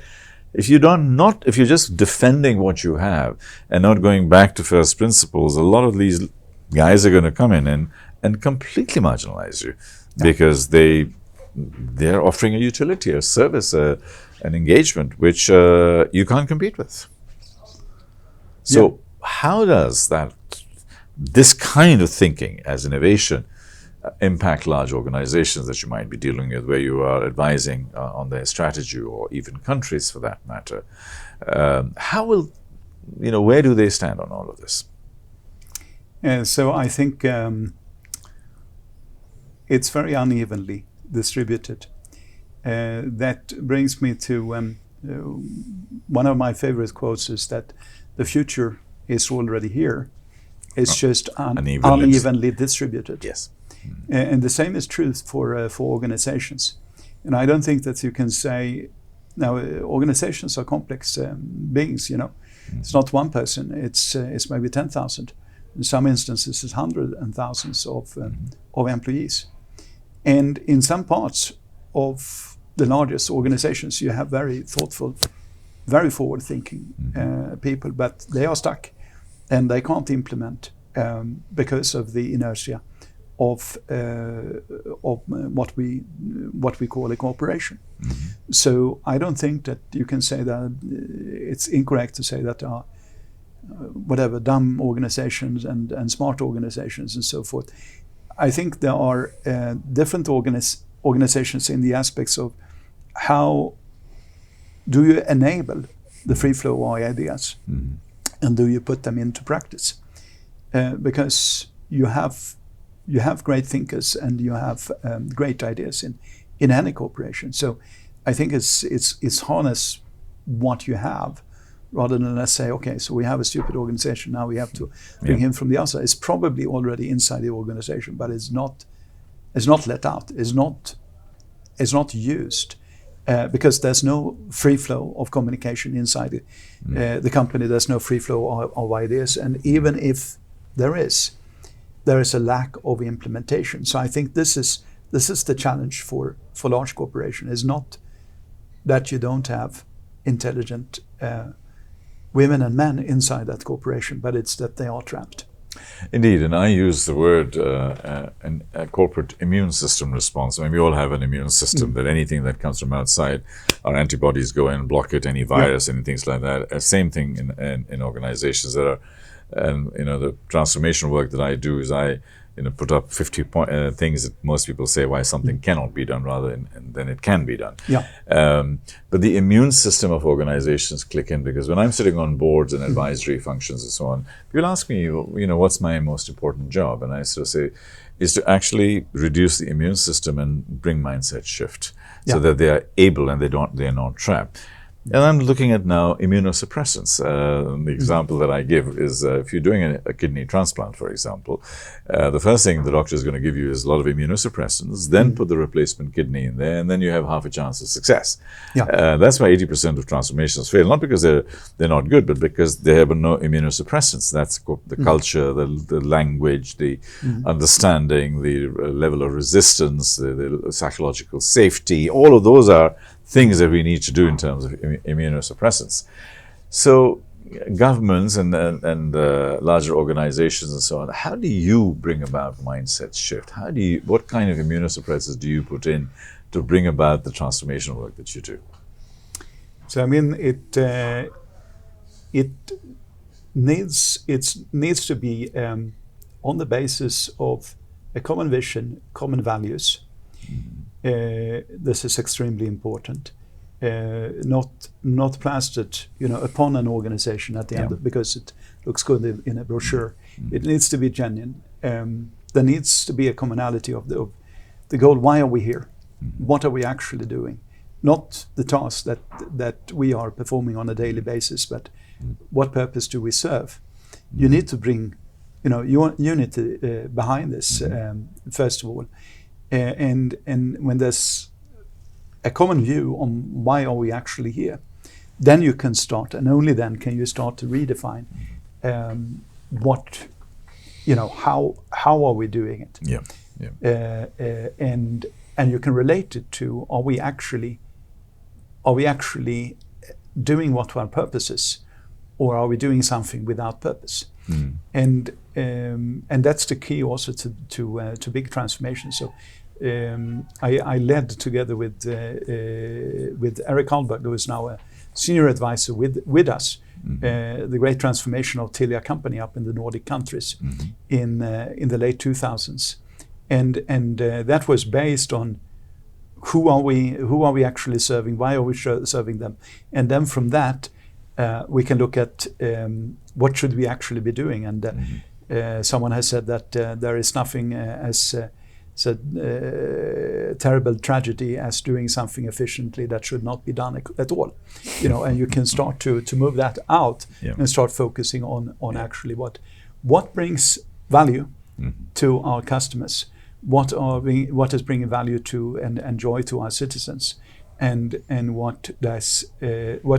if you're just defending what you have and not going back to first principles, a lot of these guys are going to come in and completely marginalize you, because they're offering a utility, a service, an engagement which you can't compete with. So how does this kind of thinking as innovation impact large organizations that you might be dealing with, where you are advising on their strategy, or even countries for that matter? How will, where do they stand on all of this? So I think it's very unevenly distributed. That brings me to one of my favorite quotes is that the future is already here. It's just unevenly distributed. Yes. And the same is true for organizations. And I don't think that you can say, now organizations are complex beings, It's not one person, it's maybe 10,000. In some instances, it's hundreds and thousands of employees. And in some parts of the largest organizations, you have very thoughtful, very forward-thinking people, but they are stuck. And they can't implement because of the inertia of what we call a corporation. So I don't think that you can say that it's incorrect to say that there are whatever dumb organizations and smart organizations and so forth. I think there are different organizations in the aspects of how do you enable the free flow of ideas. And do you put them into practice? Because you have great thinkers and you have great ideas in any corporation. So I think it's harness what you have, rather than let's say, okay, so we have a stupid organization, now we have to bring him from the outside. It's probably already inside the organization, but it's not let out. It's not used. Because there's no free flow of communication inside the company. There's no free flow of ideas, and even if there is a lack of implementation. So I think this is the challenge for large corporations. Is not that you don't have intelligent women and men inside that corporation, but it's that they are trapped. Indeed, and I use the word a corporate immune system response. I mean, we all have an immune system that anything that comes from outside, our antibodies go in and block it, any virus, and things like that. Same thing in organizations that are, and the transformation work that I do is I put up 50 things that most people say why something cannot be done rather than it can be done. But the immune system of organizations click in, because when I'm sitting on boards and advisory functions and so on, people ask me, what's my most important job? And I sort of say, is to actually reduce the immune system and bring mindset shift so that they are able and they're not trapped. And I'm looking at now immunosuppressants. The example that I give is if you're doing a kidney transplant, for example, the first thing the doctor is going to give you is a lot of immunosuppressants, then put the replacement kidney in there, and then you have half a chance of success. That's why 80% of transformations fail, not because they're not good, but because they have no immunosuppressants. That's the culture, the language, the understanding, the level of resistance, the psychological safety. All of those are things that we need to do in terms of immunosuppressants. So governments and larger organizations and so on, how do you bring about mindset shift? What kind of immunosuppressors do you put in to bring about the transformational work that you do? So I mean, it needs to be on the basis of a common vision, common values. This is extremely important. Not plastered, upon an organization at the end, because it looks good in a brochure. It needs to be genuine. There needs to be a commonality of the goal. Why are we here? What are we actually doing? Not the task that we are performing on a daily basis, but what purpose do we serve? You need to bring, unity behind this, first of all, and when there's a common view on why are we actually here, then you can start, and only then can you start to redefine how are we doing it, and you can relate it to are we actually doing what our purpose is, or are we doing something without purpose? And that's the key also to big transformation. So I led together with Erik Almqvist, who is now a senior advisor with us, the great transformation of Telia company up in the Nordic countries in the late 2000s, and that was based on who are we actually serving, why are we serving them, and then from that we can look at what should we actually be doing. And someone has said that there is nothing as terrible tragedy as doing something efficiently that should not be done at all, and you can start to move that out and start focusing on actually what brings value to our customers, what is bringing value to and joy to our citizens, and what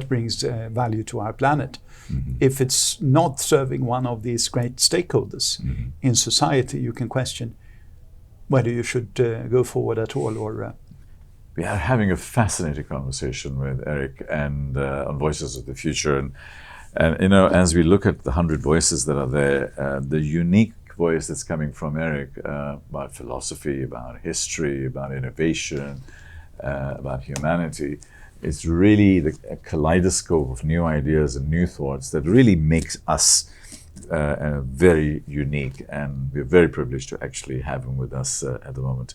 brings value to our planet. If it's not serving one of these great stakeholders in society, you can question whether you should go forward at all. Or we are having a fascinating conversation with Erik and on Voices of the Future, and as we look at the 100 voices that are there, the unique voice that's coming from Erik about philosophy, about history, about innovation, about humanity, it's really a kaleidoscope of new ideas and new thoughts that really makes us very unique, and we're very privileged to actually have him with us at the moment.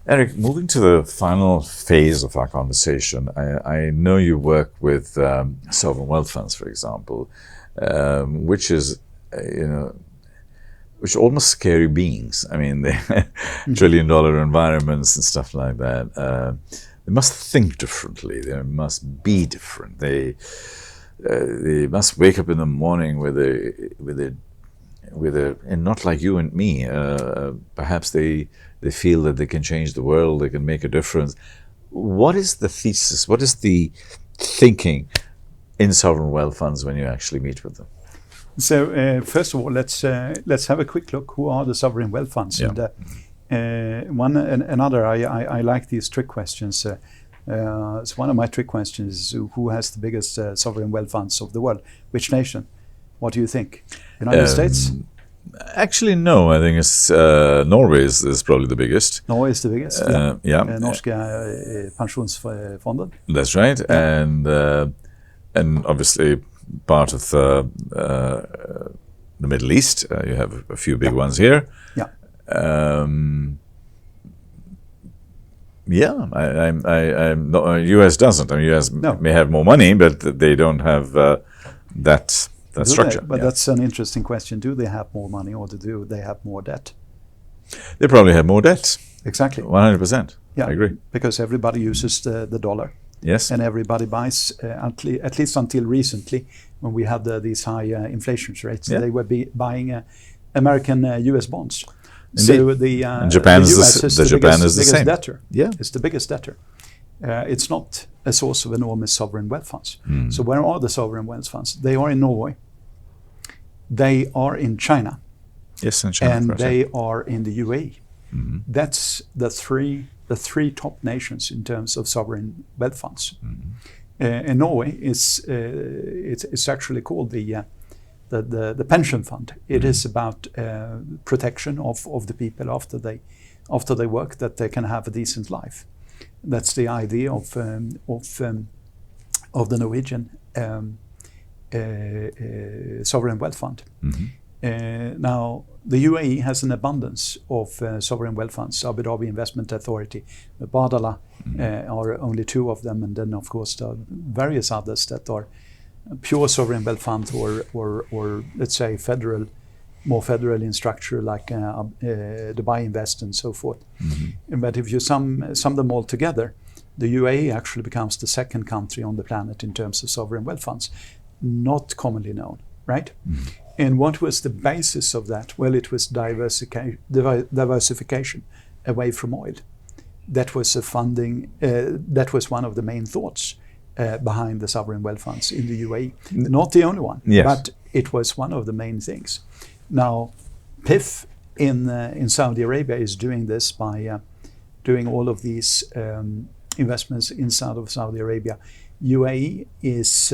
Erik, moving to the final phase of our conversation, I know you work with sovereign wealth funds, for example, which is, which are almost scary beings. I mean, they're trillion-dollar environments and stuff like that. They must think differently. They must be different. They must wake up in the morning with a, and not like you and me. Perhaps they feel that they can change the world. They can make a difference. What is the thesis? What is the thinking in sovereign wealth funds when you actually meet with them? So first of all, let's have a quick look. Who are the sovereign wealth funds? Yeah. And another. I like these trick questions. So one of my trick questions is who has the biggest sovereign wealth funds of the world? Which nation? What do you think? United States? Actually, no. I think it's Norway is probably the biggest. Norway is the biggest. Norska pensionsfonden. That's right, yeah. And obviously part of the Middle East. You have a few big ones here. Yeah. I'm not, US doesn't. I mean, US may have more money, but they don't have that structure. But that's an interesting question. Do they have more money, or do they have more debt? They probably have more debt. Exactly. 100%. Yeah, I agree. Because everybody uses the dollar. Yes. And everybody buys, at least until recently, when we had these high inflation rates, they were buying American US bonds. Indeed. So and Japan the is the biggest same. Debtor. Yeah. It's the biggest debtor. It's not a source of enormous sovereign wealth funds. So where are the sovereign wealth funds? They are in Norway. They are in China. Yes, in China. And they are in the UAE. That's the three top nations in terms of sovereign wealth funds. In Norway, it's actually called the pension fund. It is about protection of the people after they work, that they can have a decent life. That's the idea of the Norwegian sovereign wealth fund. Now, the UAE has an abundance of sovereign wealth funds. Abu Dhabi Investment Authority, Badala, are only two of them, and then of course there are various others that are pure sovereign wealth funds, or let's say more federal in structure, like Dubai Invest and so forth. But if you sum them all together, the UAE actually becomes the second country on the planet in terms of sovereign wealth funds, not commonly known, right? And what was the basis of that? Well, it was diversification away from oil. That was that was one of the main thoughts behind the sovereign wealth funds in the UAE. Not the only one, yes, but it was one of the main things. Now, PIF in Saudi Arabia is doing this by doing all of these investments inside of Saudi Arabia. UAE is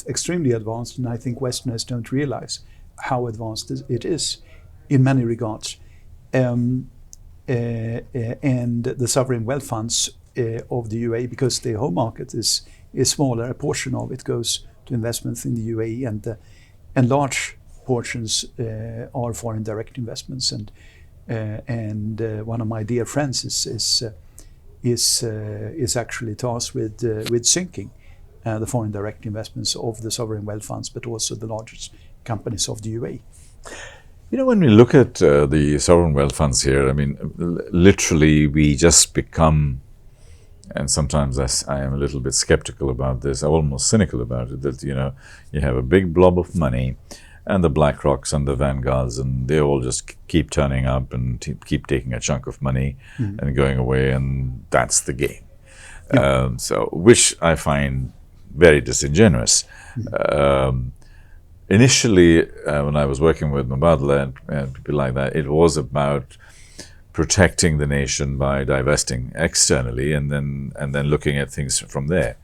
extremely advanced, and I think Westerners don't realize how advanced it is in many regards. And the sovereign wealth funds of the UAE, because the home market is smaller, a portion of it goes to investments in the UAE, and large portions are foreign direct investments. And one of my dear friends is actually tasked with syncing the foreign direct investments of the sovereign wealth funds, but also the largest companies of the UAE. You know, when we look at the sovereign wealth funds here, I mean, literally we just become, and sometimes I am a little bit skeptical about this, almost cynical about it, that, you know, you have a big blob of money, and the BlackRocks and the Vanguards, and they all just keep turning up and keep taking a chunk of money and going away, and that's the game. So, which I find very disingenuous. Initially, when I was working with Mubadala and people like that, it was about protecting the nation by divesting externally, and then looking at things from there.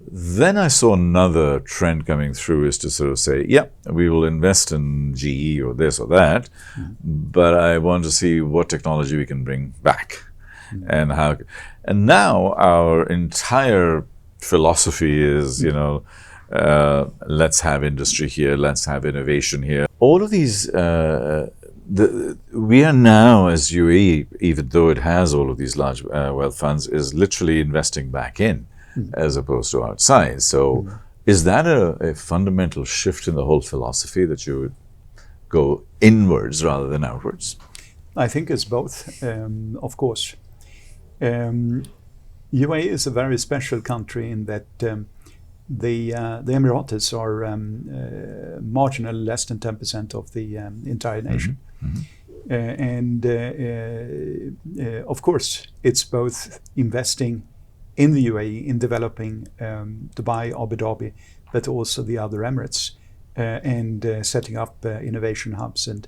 Then I saw another trend coming through, is to sort of say, yeah, we will invest in GE or this or that, but I want to see what technology we can bring back and how. And now our entire philosophy is, you know, let's have industry here, let's have innovation here. All of these, we are now, as UAE, even though it has all of these large wealth funds, is literally investing back in, as opposed to outside. So is that a fundamental shift in the whole philosophy, that you would go inwards rather than outwards? I think it's both, of course. UAE is a very special country in that the Emirates are marginally less than 10% of the entire nation. And of course, it's both investing in the UAE, in developing Dubai, Abu Dhabi, but also the other Emirates, and setting up innovation hubs, and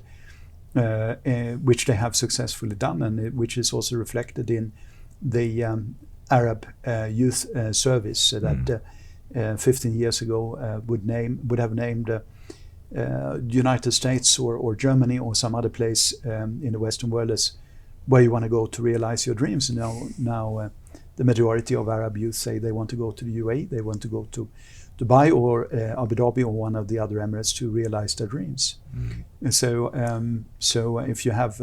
which they have successfully done, and which is also reflected in the Arab Youth Service that 15 years ago would have named United States or Germany or some other place in the Western world as where you want to go to realize your dreams. Now the majority of Arab youth say they want to go to the UAE, they want to go to Dubai or Abu Dhabi or one of the other Emirates to realize their dreams. And so if you have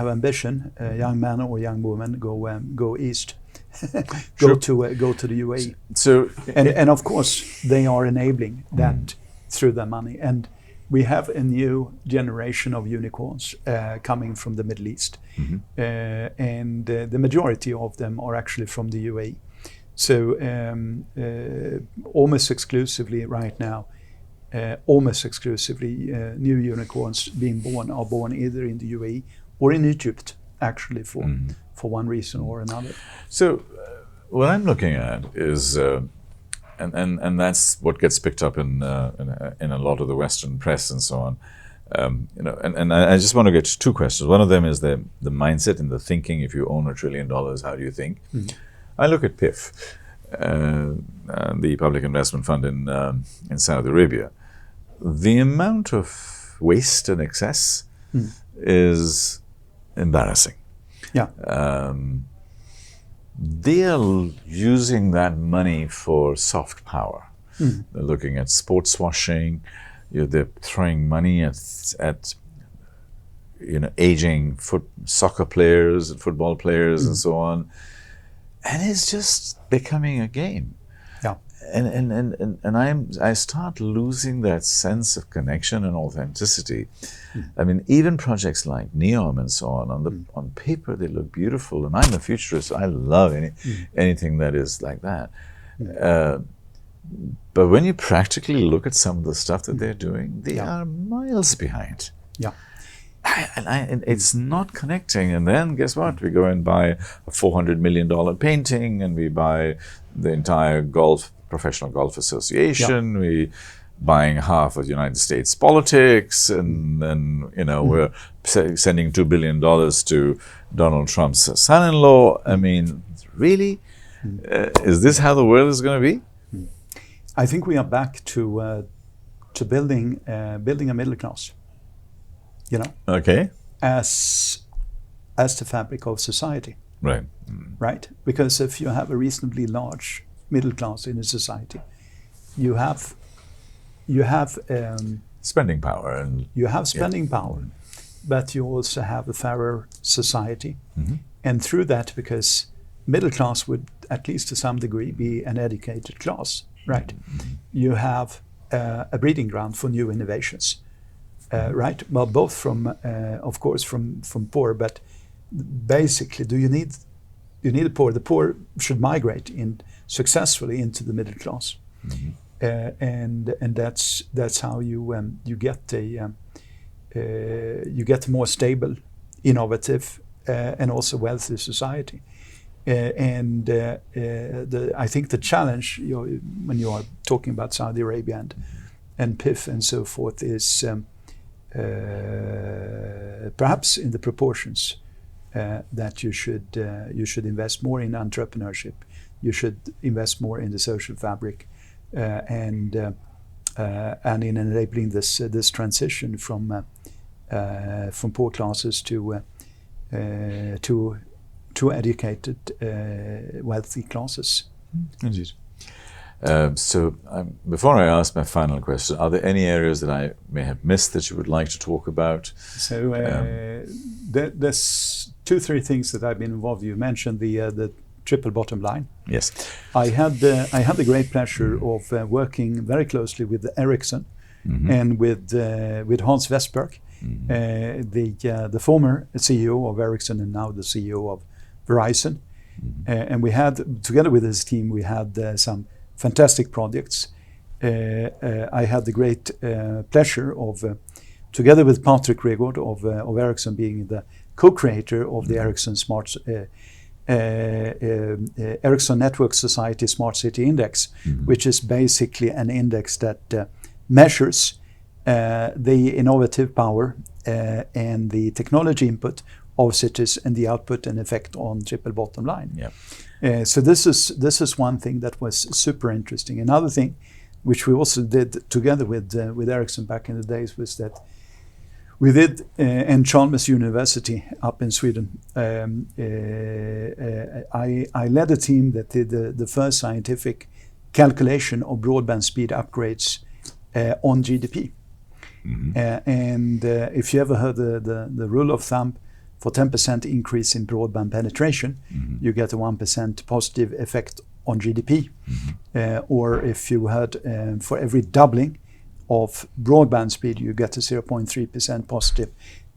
ambition, a young man or young woman, go east, go to the UAE. And of course they are enabling that through their money. And we have a new generation of unicorns coming from the Middle East, and the majority of them are actually from the UAE. So almost exclusively right now, new unicorns being born are born either in the UAE or in Egypt, actually, for one reason or another. So what I'm looking at is, and that's what gets picked up in a lot of the Western press and so on. You know, and I just want to get to two questions. One of them is the mindset and the thinking. If you own $1 trillion, how do you think? I look at PIF. the public investment fund in Saudi Arabia, the amount of waste and excess is embarrassing. Yeah. They are using that money for soft power. They're looking at sports washing. They're throwing money at aging soccer players and football players and so on, and it's just becoming a game. Yeah. And I start losing that sense of connection and authenticity. I mean, even projects like NEOM and so on paper they look beautiful, and I'm a futurist. I love anything that is like that. But when you practically look at some of the stuff that they're doing, they are miles behind. Yeah. And it's not connecting. And then guess what? We go and buy a $400 million painting, and we buy the entire professional golf association. We buying half of the United States politics, and then we're sending $2 billion to Donald Trump's son-in-law. I mean, really, is this how the world is going to be? I think we are back to building a middle class. Okay. As the fabric of society. Right. Right? Because if you have a reasonably large middle class in a society, you have spending power, and you have spending power, but you also have a fairer society. And through that, because middle class would, at least to some degree, be an educated class, right? You have a breeding ground for new innovations. Right. Well, both from, of course, from poor, but basically, you need the poor. The poor should migrate successfully into the middle class, and that's how you get a more stable, innovative, and also wealthy society. I think the challenge, when you are talking about Saudi Arabia and PIF and so forth, is perhaps in the proportions that you should invest more in entrepreneurship. You should invest more in the social fabric, and in enabling this transition from poor classes to educated, wealthy classes. Indeed. So before I ask my final question, are there any areas that I may have missed that you would like to talk about? So there's 2-3 things that I've been involved in. You mentioned the triple bottom line. Yes. I had the great pleasure of working very closely with Ericsson and with Hans Westberg, the former CEO of Ericsson and now the CEO of Verizon. And we had, together with his team, we had some fantastic projects. I had the great pleasure of, together with Patrick Regård of Ericsson, being the co-creator of the Ericsson Ericsson Network Society Smart City Index, which is basically an index that measures the innovative power and the technology input of cities and the output and effect on triple bottom line. Yeah. So this is one thing that was super interesting. Another thing, which we also did together with Ericsson back in the days, was that we did in Chalmers University up in Sweden. I led a team that did the first scientific calculation of broadband speed upgrades on GDP. And if you ever heard the rule of thumb, for 10% increase in broadband penetration, you get a 1% positive effect on GDP. Or if you had for every doubling of broadband speed, you get a 0.3% positive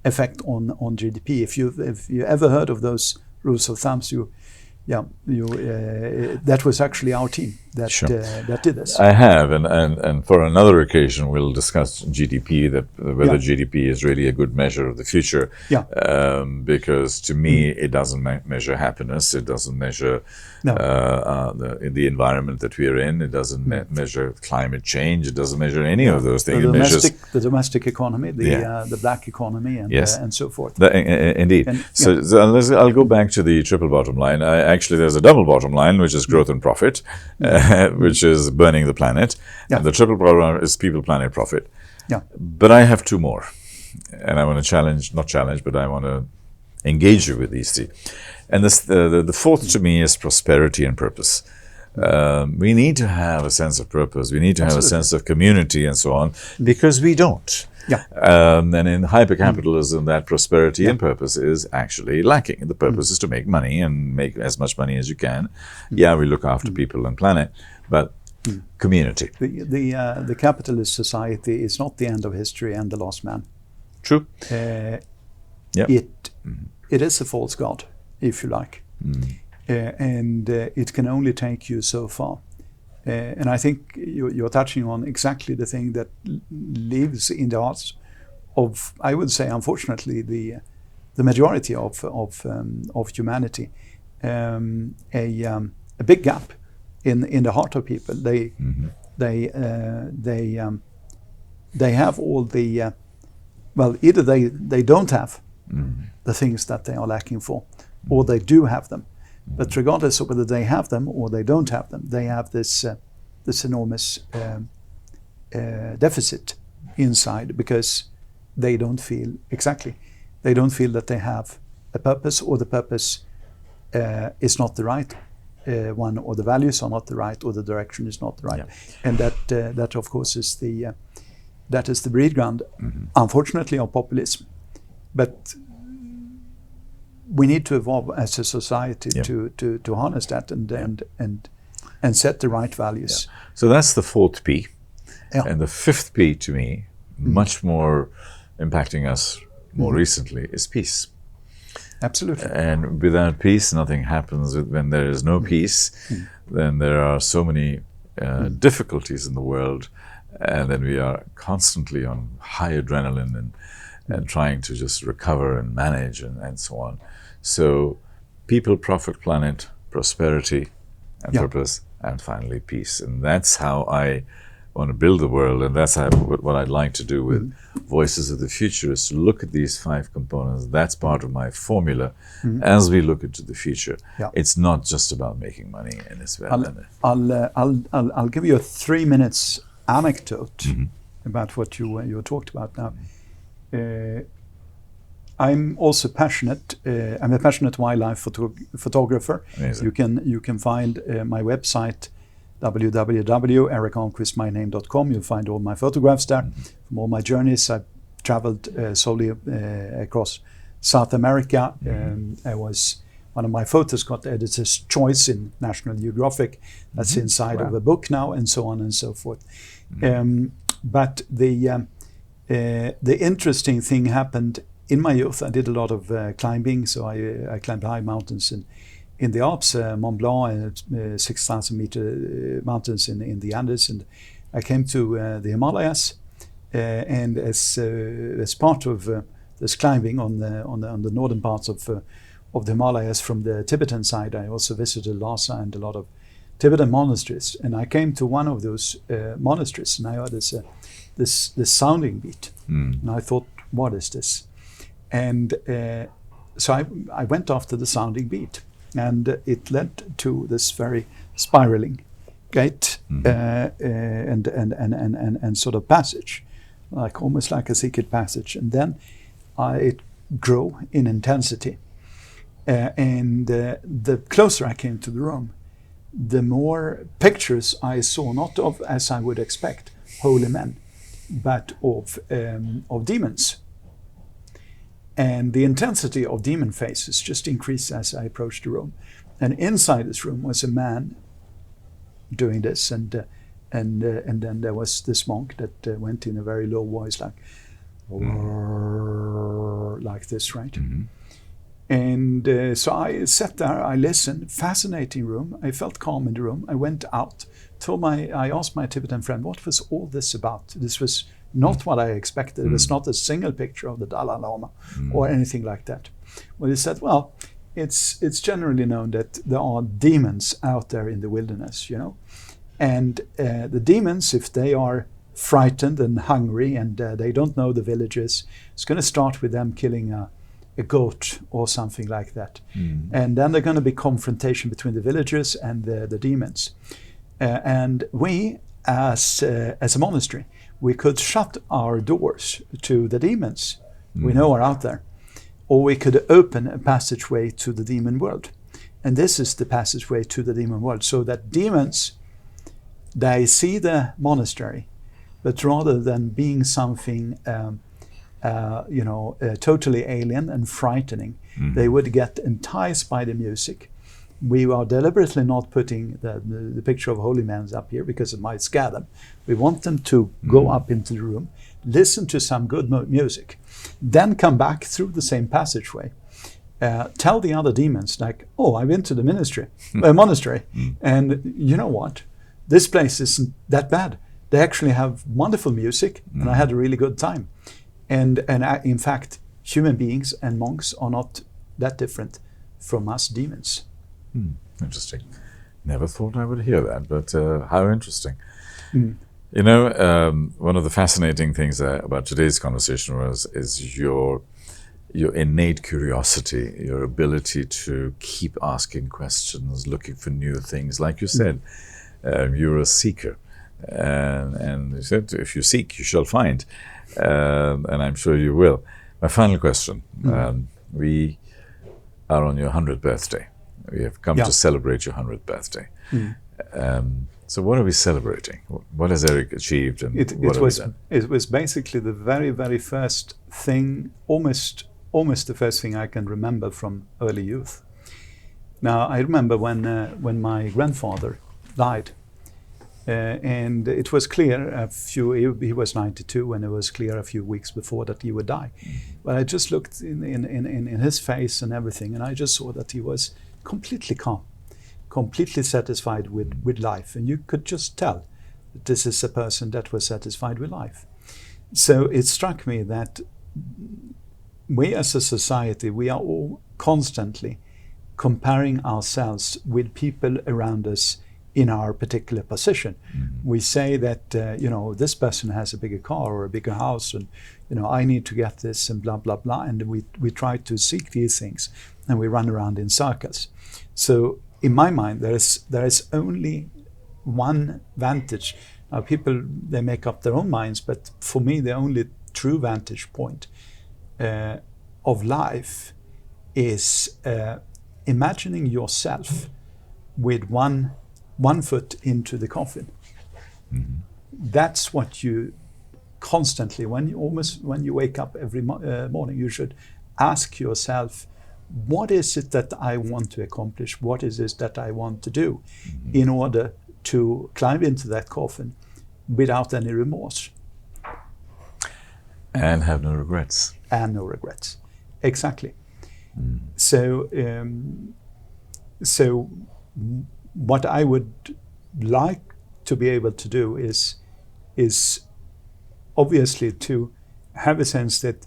effect on GDP. If you ever heard of those rules of thumbs, that was actually our team that did this. I have, and for another occasion we'll discuss GDP, whether GDP is really a good measure of the future. Because to me it doesn't measure happiness. It doesn't measure the environment that we are in. It doesn't measure climate change. It doesn't measure any of those things. The domestic economy, the black economy, and so forth. Indeed. I'll go back to the triple bottom line. I actually there's a double bottom line, which is growth and profit, which is burning the planet. Yeah. And the triple bottom line is people, planet, profit. Yeah. But I have two more. And I want to but I want to engage you with these three. And the fourth to me is prosperity and purpose. We need to have a sense of purpose. We need to have a sense of community and so on, because we don't. Yeah. And in hypercapitalism, that prosperity and purpose is actually lacking. The purpose is to make money and make as much money as you can. Yeah, we look after people and planet, but community. The capitalist society is not the end of history and the lost man. True. It is a false god, if you like. And it can only take you so far. And I think you're touching on exactly the thing that lives in the hearts of, I would say, unfortunately, the majority of humanity. A big gap in the heart of people. They have all the either they don't have the things that they are lacking for, or they do have them. But regardless of whether they have them or they don't have them, they have this enormous deficit inside, because they don't feel that they have a purpose, or the purpose is not the right one, or the values are not the right, or the direction is not the right. Yeah. And that of course is the breed ground, unfortunately, of populism. But we need to evolve as a society to harness that and set the right values. Yeah. So that's the fourth P. Yeah. And the fifth P, to me, much more impacting us more recently, is peace. Absolutely. And without peace, nothing happens. When there is no peace, then there are so many difficulties in the world, and then we are constantly on high adrenaline and trying to just recover and manage and so on. So people, profit, planet, prosperity, and purpose, and finally peace. And that's how I want to build the world, and that's what I'd like to do with Voices of the Future, is to look at these 5 components. That's part of my formula as we look into the future. Yeah. It's not just about making money, and it's about I'll give you a 3 minutes anecdote about what you talked about now. I'm also passionate. I'm a passionate wildlife photographer. Amazing. You can find my website, www.erikalmqvistmyname.com. You'll find all my photographs there from all my journeys. I've traveled solely across South America. One of my photos got Editor's Choice in National Geographic. That's inside of a book now, and so on and so forth. But the interesting thing happened in my youth. I did a lot of climbing, so I climbed high mountains in the Alps, Mont Blanc, 6,000 meter mountains in the Andes, and I came to the Himalayas, and as part of this climbing on the northern parts of the Himalayas from the Tibetan side, I also visited Lhasa and a lot of Tibetan monasteries, and I came to one of those monasteries, and I heard this sounding beat, and I thought, what is this? And so I went after the sounding beat, and it led to this very spiraling gate and sort of passage, almost like a secret passage. And then it grew in intensity, and the closer I came to the room, the more pictures I saw, not of, as I would expect, holy men, but of demons. And the intensity of demon faces just increased as I approached the room. And inside this room was a man doing this, and then there was this monk that went in a very low voice, like this, right? And so I sat there, I listened. Fascinating room. I felt calm in the room. I went out. I asked my Tibetan friend, what was all this about? This was not what I expected. It was not a single picture of the Dalai Lama or anything like that. Well, he said, well, it's generally known that there are demons out there in the wilderness, and the demons, if they are frightened and hungry and they don't know the villages, it's going to start with them killing a a goat or something like that. And then there's going to be confrontation between the villagers and the demons. And we, as a monastery, we could shut our doors to the demons we know are out there, or we could open a passageway to the demon world. And this is the passageway to the demon world, so that demons, they see the monastery, but rather than being something totally alien and frightening, they would get enticed by the music. We are deliberately not putting the picture of holy men up here because it might scare them. We want them to go up into the room, listen to some good music, then come back through the same passageway. Tell the other demons, like, oh, I've been to the monastery, and you know what? This place isn't that bad. They actually have wonderful music, and I had a really good time. And in fact, human beings and monks are not that different from us demons. Interesting. Never thought I would hear that, but how interesting. You know, one of the fascinating things about today's conversation is your innate curiosity, your ability to keep asking questions, looking for new things. Like you said, you're a seeker, and you said, if you seek, you shall find, and I'm sure you will. My final question: we are on your 100th birthday. We have come to celebrate your 100th birthday. So what are we celebrating? What has Erik achieved, and what have we done? It was basically the very, very first thing, almost the first thing I can remember from early youth. Now, I remember when my grandfather died, and it was clear he was 92, and it was clear a few weeks before that he would die. But I just looked in his face and everything, and I just saw that he was completely calm, completely satisfied with life. And you could just tell that this is a person that was satisfied with life. So it struck me that we as a society, we are all constantly comparing ourselves with people around us in our particular position. We say that, this person has a bigger car or a bigger house, and, I need to get this, and blah, blah, blah. And we try to seek these things, and we run around in circles. So in my mind, there is only one vantage. Now, people, they make up their own minds, but for me, the only true vantage point of life is imagining yourself with one foot into the coffin. That's what you constantly, when you wake up every morning, you should ask yourself, what is it that I want to accomplish? What is it that I want to do in order to climb into that coffin without any remorse? And have no regrets. And no regrets. Exactly. So what I would like to be able to do is obviously to have a sense that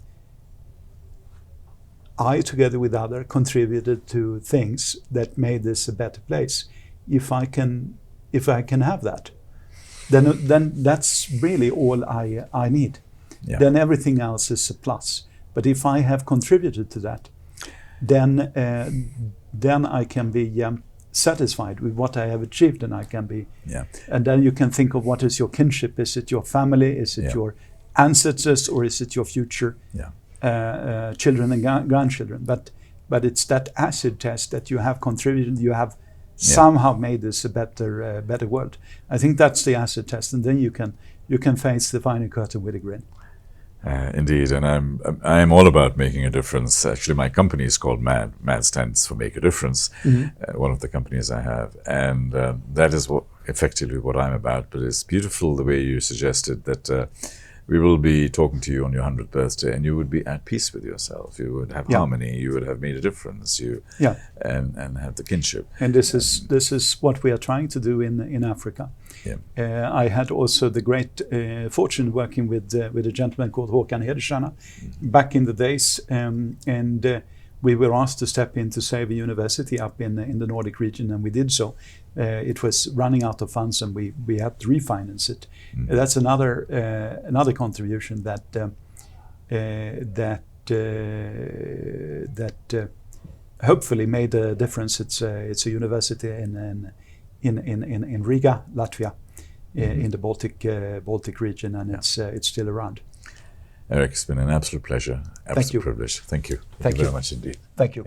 I, together with others, contributed to things that made this a better place. If I can have that, then that's really all I need. Yeah. Then everything else is a plus. But if I have contributed to that, then I can be satisfied with what I have achieved, and I can be. Yeah. And then you can think of what is your kinship. Is it your family? Is it your ancestors, or is it your future? Yeah. Children and grandchildren, but it's that acid test that you have contributed, you have somehow made this a better world. I think that's the acid test, and then you can face the final curtain with a grin. Indeed, and I'm all about making a difference. Actually, my company is called MAD. MAD stands for Make a Difference. One of the companies I have, and that is effectively what I'm about. But it's beautiful the way you suggested that. We will be talking to you on your 100th birthday, and you would be at peace with yourself. You would have harmony. You would have made a difference. And have the kinship. And this is what we are trying to do in Africa. Yeah. I had also the great fortune working with a gentleman called Håkan Hederstjärna back in the days, and we were asked to step in to save a university up in the Nordic region, and we did so. It was running out of funds, and we had to refinance it. That's another contribution that that hopefully made a difference. It's a university in Riga, Latvia, in the Baltic region, and it's still around. Erik, it's been an absolute pleasure, absolute Thank you. privilege. Thank you. Thank you you very much indeed. Thank you.